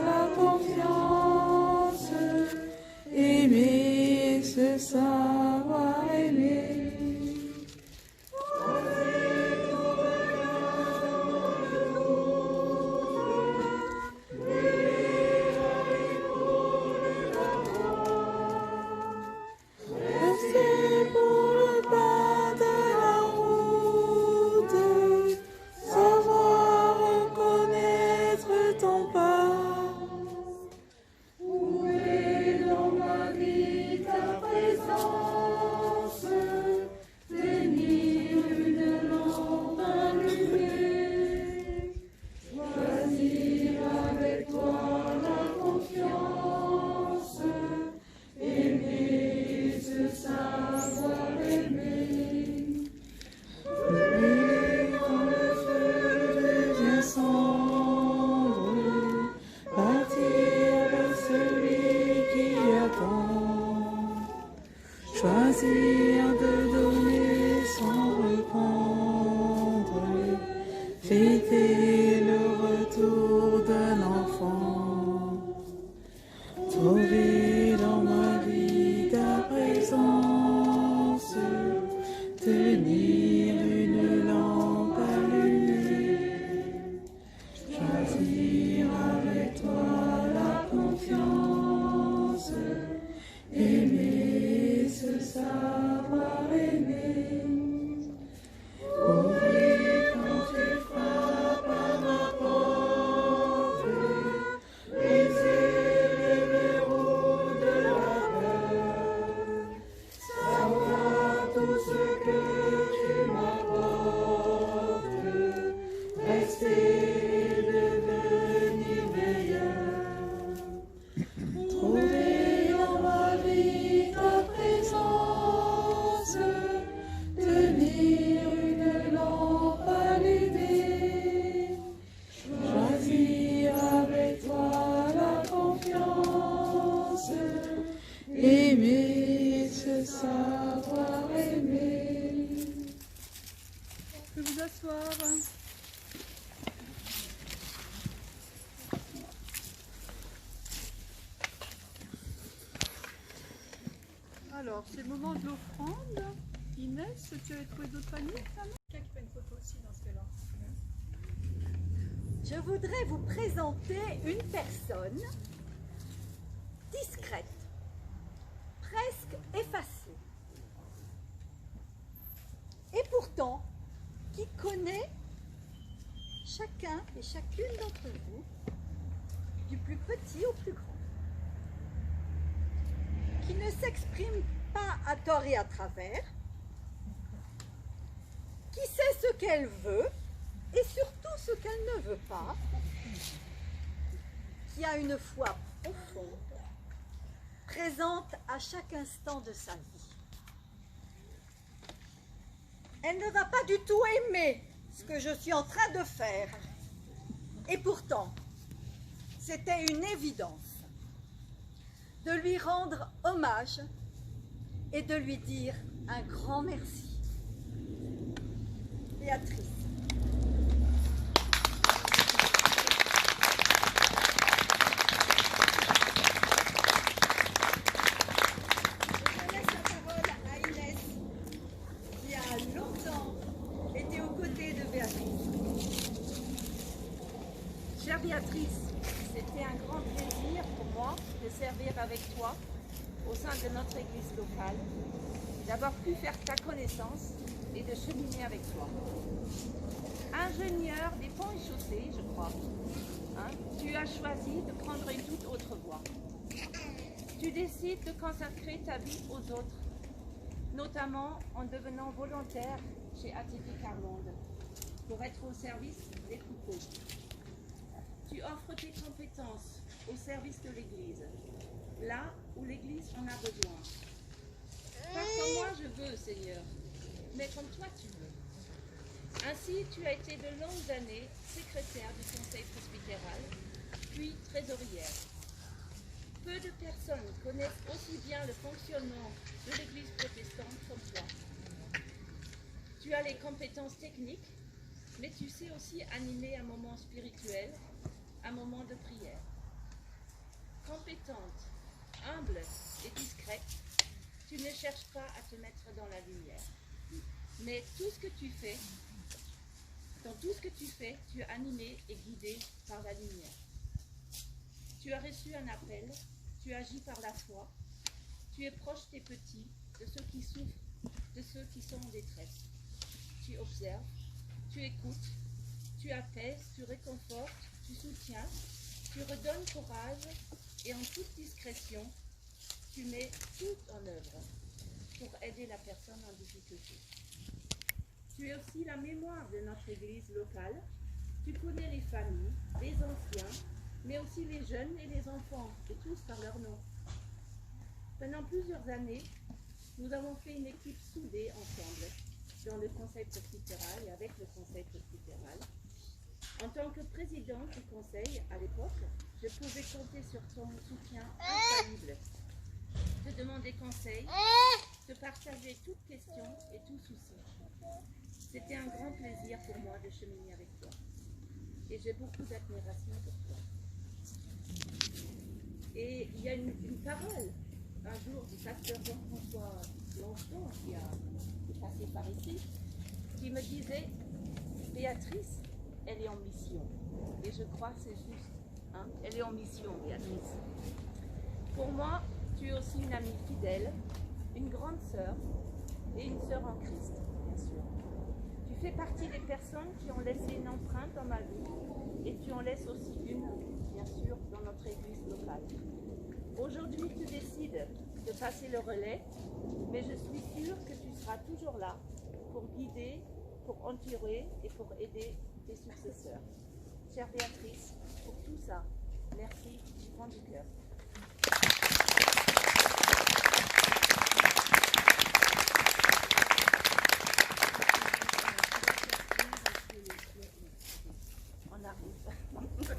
la confiance, aimer ce savoir aimer. Rester pour le bas de la route, savoir reconnaître ton pas. Où est dans ma vie ta présence, tenir une lampe allumée, choisir avec toi la confiance, aimer ce savoir aimer. Brûler quand le feu devient cendre, partir vers celui qui attend, choisir de donner sans répondre, fêter le retour d'un enfant. Trouver dans ma vie ta présence, savoir aimer. Oublie quand tu frappes à ma porte, briser les verrous de la peur, savoir tout ce que tu m'apportes, rester et devenir meilleur. Trouver dans ma vie ta présence, tenir une lampe allumée, choisir avec toi la confiance, aimer, se savoir aimer. Vous pouvez vous asseoir. Alors, c'est le moment de l'offrande. Inès, tu avais trouvé d'autres familles? Quelqu'un qui fait une photo aussi dans ce cas-là. Je voudrais vous présenter une personne discrète, presque effacée, et pourtant qui connaît chacun et chacune d'entre vous, du plus petit au plus grand, qui ne s'exprime pas à tort et à travers, qui sait ce qu'elle veut et surtout ce qu'elle ne veut pas, qui a une foi profonde, présente à chaque instant de sa vie. Elle ne va pas du tout aimer ce que je suis en train de faire. Et pourtant, c'était une évidence de lui rendre hommage et de lui dire un grand merci. Béatrice. Je laisse la parole à Inès, qui a longtemps été aux côtés de Béatrice. Chère Béatrice, c'était un grand plaisir pour moi de servir avec toi au sein de notre église locale, d'avoir pu faire ta connaissance et de cheminer avec toi. Ingénieur des ponts et chaussées, je crois, hein, tu as choisi de prendre une toute autre voie. Tu décides de consacrer ta vie aux autres, notamment en devenant volontaire chez ATP Carmonde pour être au service des troupeaux. Tu offres tes compétences au service de l'Église, là où l'Église en a besoin. Pas comme moi je veux, Seigneur, mais comme toi tu veux. Ainsi, tu as été de longues années secrétaire du conseil presbytéral, puis trésorière. Peu de personnes connaissent aussi bien le fonctionnement de l'Église protestante comme toi. Tu as les compétences techniques, mais tu sais aussi animer un moment spirituel, un moment de prière. Compétente, humble et discrète, tu ne cherches pas à te mettre dans la lumière. Mais dans tout ce que tu fais, tu es animé et guidé par la lumière. Tu as reçu un appel, tu agis par la foi, tu es proche des petits, de ceux qui souffrent, de ceux qui sont en détresse. Tu observes, tu écoutes, tu apaises, tu réconfortes, tu soutiens, tu redonnes courage et en toute discrétion, tu mets tout en œuvre pour aider la personne en difficulté. Tu es aussi la mémoire de notre église locale. Tu connais les familles, les anciens, mais aussi les jeunes et les enfants, et tous par leur nom. Pendant plusieurs années, nous avons fait une équipe soudée ensemble dans le conseil presbytéral et avec le conseil presbytéral. En tant que présidente du conseil à l'époque, je pouvais compter sur ton soutien infaillible, te demander conseil, te partager toutes questions et tout souci. C'était un grand plaisir pour moi de cheminer avec toi. Et j'ai beaucoup d'admiration pour toi. Et il y a une parole, un jour, du pasteur Jean-François Blanchon, qui est passé par ici, qui me disait, Béatrice, elle est en mission. Et je crois que c'est juste. Hein? Elle est en mission, Béatrice. Pour moi, tu es aussi une amie fidèle, une grande sœur, et une sœur en Christ, bien sûr. Tu fais partie des personnes qui ont laissé une empreinte dans ma vie et tu en laisses aussi une, bien sûr, dans notre église locale. Aujourd'hui, tu décides de passer le relais, mais je suis sûre que tu seras toujours là pour guider, pour entourer et pour aider tes successeurs. Chère Béatrice, pour tout ça, merci du fond du cœur. On arrive. Je ne sais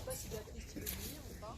pas si Béatrice tu veux venir ou pas.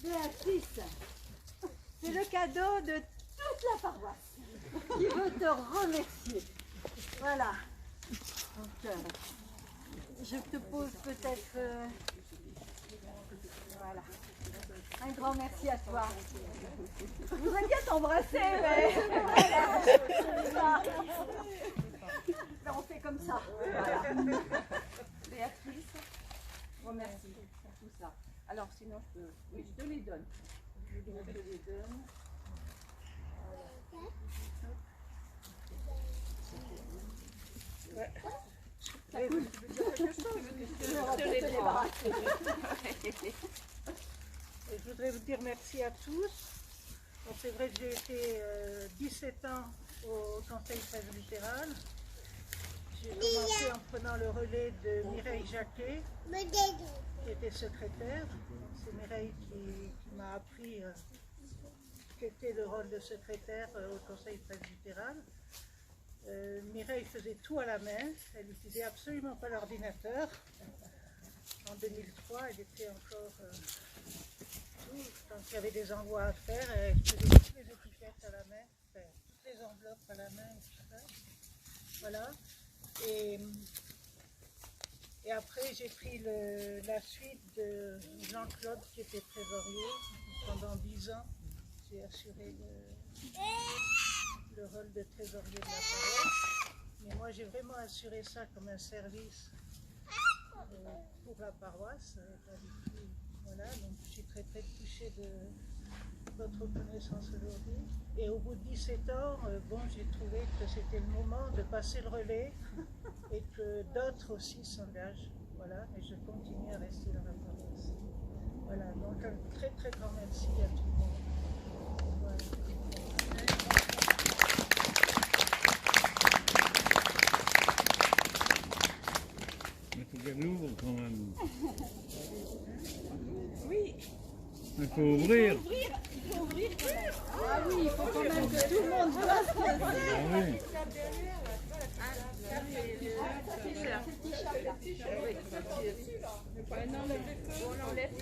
Béatrice, c'est le cadeau de toute la paroisse qui veut te remercier. Voilà. Donc, je te pose peut-être... voilà. Un grand merci à toi. Je voudrais bien t'embrasser, mais... voilà. Ben, on fait comme ça. Voilà. Béatrice, remercie pour tout ça. Alors sinon je peux... Oui, je te les donne. Je te les donne. Ça coule. Je veux dire quelque chose. Je te les débarrasser. Je voudrais vous dire merci à tous. Bon, c'est vrai que j'ai été 17 ans au Conseil presbytéral. J'ai commencé en prenant le relais de Mireille Jacquet, qui était secrétaire. C'est Mireille qui m'a appris qu'était le rôle de secrétaire au Conseil presbytéral. Mireille faisait tout à la main, elle n'utilisait absolument pas l'ordinateur. En 2003, elle était encore tout, quand il y avait des envois à faire, elle faisait toutes les étiquettes à la main, enfin, toutes les enveloppes à la main, et tout ça. Voilà. Et après, j'ai pris la suite de Jean-Claude qui était trésorier. Pendant 10 ans, j'ai assuré le rôle de trésorier de la paroisse. Mais moi, j'ai vraiment assuré ça comme un service pour la paroisse. Voilà, donc je suis très très touchée de votre reconnaissance aujourd'hui. Et au bout de 17 ans, bon, j'ai trouvé que c'était le moment de passer le relais et que d'autres aussi s'engagent. Voilà, et je continue à rester dans la paroisse. Voilà, donc un très très grand merci à tout le monde. Voilà. Il faut qu'elle ouvre quand même. Oui. Il faut ouvrir. Il faut ouvrir. Ah oui, il faut quand même que tout le monde voit ce que c'est. Ah oui. On enlève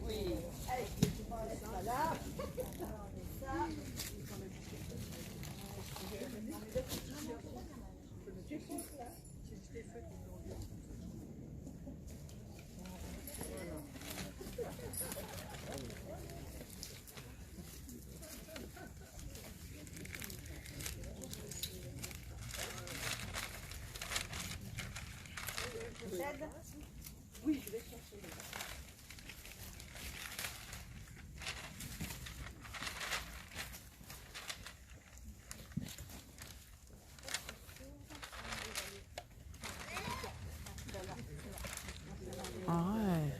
Oui. Voilà. Ça. Oui, je vais chercher les gars. Ah ouais.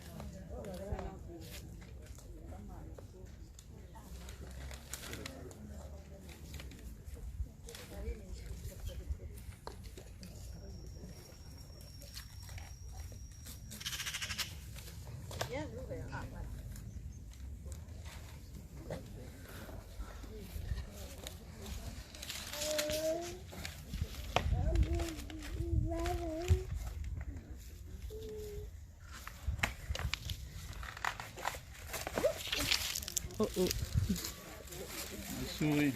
Souris.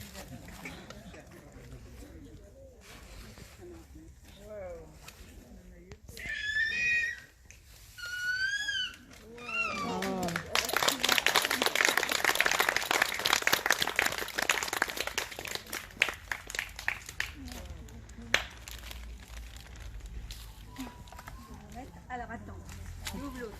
Alors attends, j'ouvre l'autre.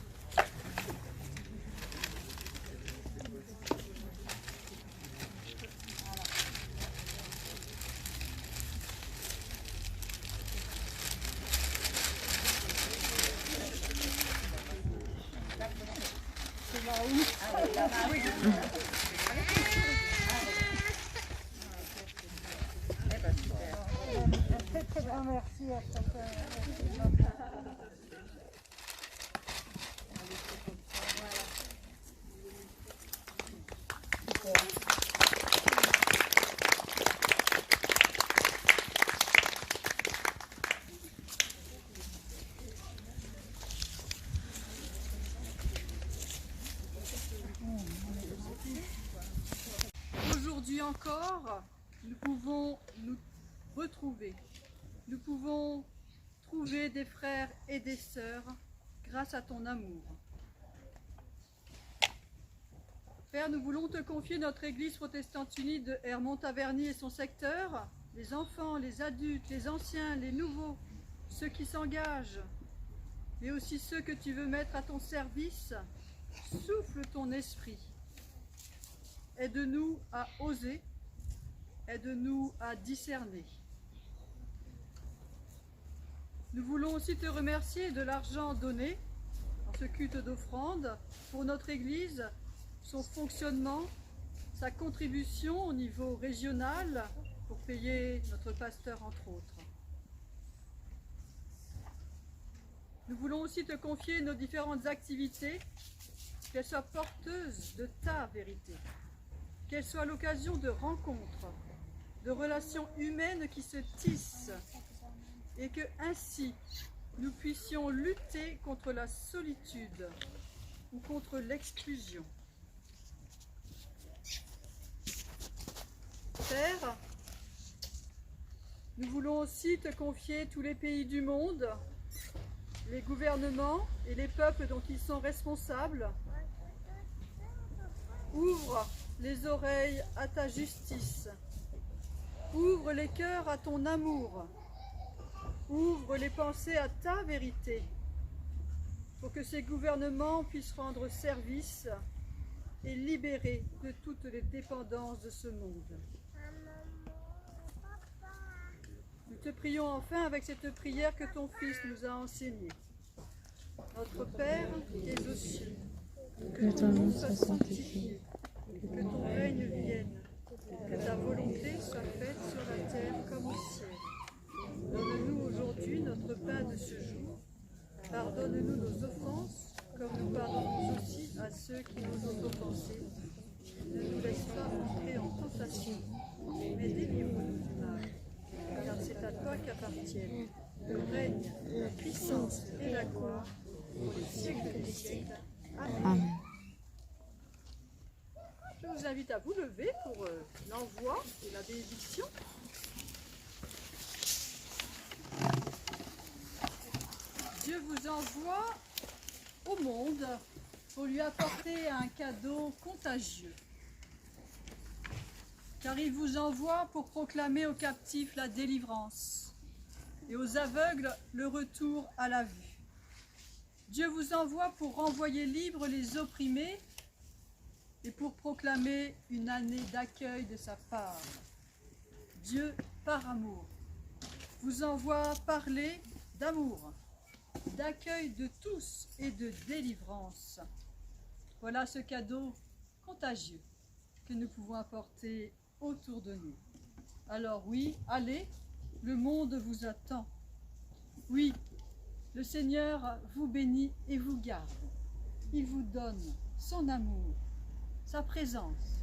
Un très grand merci à chacun. Aujourd'hui encore, nous pouvons nous retrouver. Nous pouvons trouver des frères et des sœurs grâce à ton amour. Père, nous voulons te confier notre Église protestante unie de Hermont-Taverny et son secteur, les enfants, les adultes, les anciens, les nouveaux, ceux qui s'engagent, mais aussi ceux que tu veux mettre à ton service. Souffle ton esprit. Aide-nous à oser, aide-nous à discerner. Nous voulons aussi te remercier de l'argent donné en ce culte d'offrande pour notre Église, son fonctionnement, sa contribution au niveau régional pour payer notre pasteur entre autres. Nous voulons aussi te confier nos différentes activités, qu'elles soient porteuses de ta vérité, qu'elles soient l'occasion de rencontres, de relations humaines qui se tissent, et que ainsi nous puissions lutter contre la solitude ou contre l'exclusion. Père, nous voulons aussi te confier tous les pays du monde, les gouvernements et les peuples dont ils sont responsables. Ouvre les oreilles à ta justice, ouvre les cœurs à ton amour, ouvre les pensées à ta vérité, pour que ces gouvernements puissent rendre service et libérer de toutes les dépendances de ce monde. Nous te prions enfin avec cette prière que ton Fils nous a enseignée. Notre Père qui es aux cieux, que ton nom soit sanctifié, que ton règne vienne, que ta volonté soit faite sur la terre comme au ciel. Donne-nous aujourd'hui notre pain de ce jour. Pardonne-nous nos offenses, comme nous pardonnons aussi à ceux qui nous ont offensés. Ne nous laisse pas entrer en tentation, mais délivre-nous du mal. Car c'est à toi qu'appartiennent le règne, la puissance et la gloire pour les siècles des siècles. Amen. Je vous invite à vous lever pour l'envoi et la bénédiction. Dieu vous envoie au monde pour lui apporter un cadeau contagieux. Car il vous envoie pour proclamer aux captifs la délivrance et aux aveugles le retour à la vue. Dieu vous envoie pour renvoyer libres les opprimés et pour proclamer une année d'accueil de sa part. Dieu, par amour, vous envoie parler d'amour, d'accueil de tous et de délivrance. Voilà ce cadeau contagieux que nous pouvons apporter autour de nous. Alors oui, allez, le monde vous attend. Oui, le Seigneur vous bénit et vous garde. Il vous donne son amour, sa présence,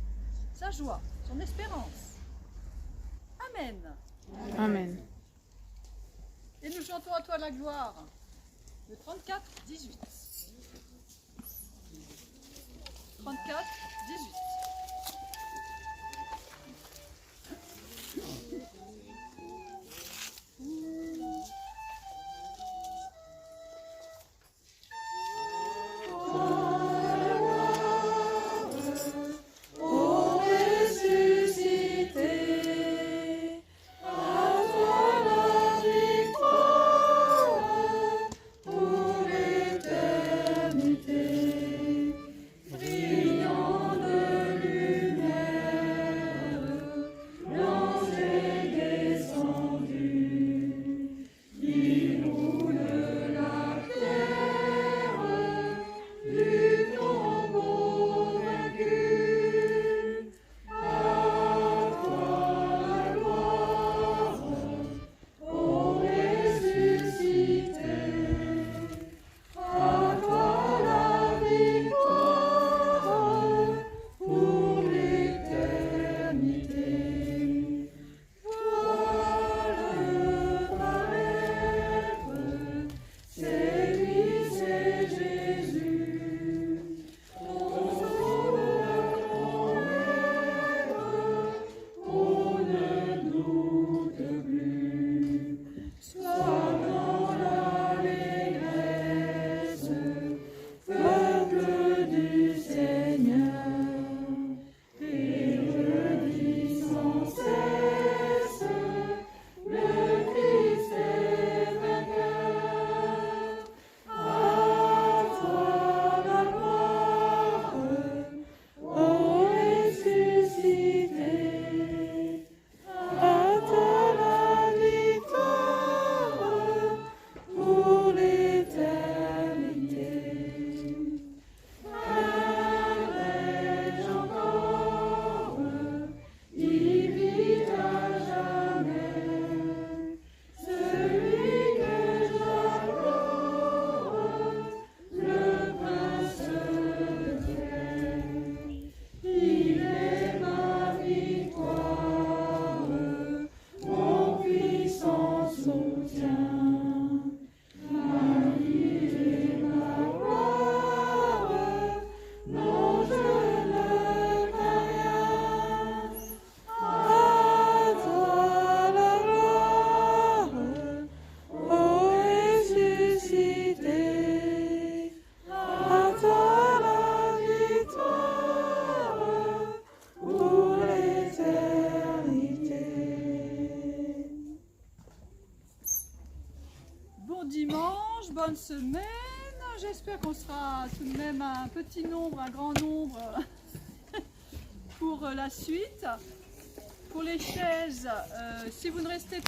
sa joie, son espérance. Amen. Amen. Et nous chantons à toi la gloire. Le 34, 18. 34, 18. dimanche, bonne semaine. J'espère qu'on sera tout de même un petit nombre, un grand nombre pour la suite. Pour les chaises, si vous ne restez pas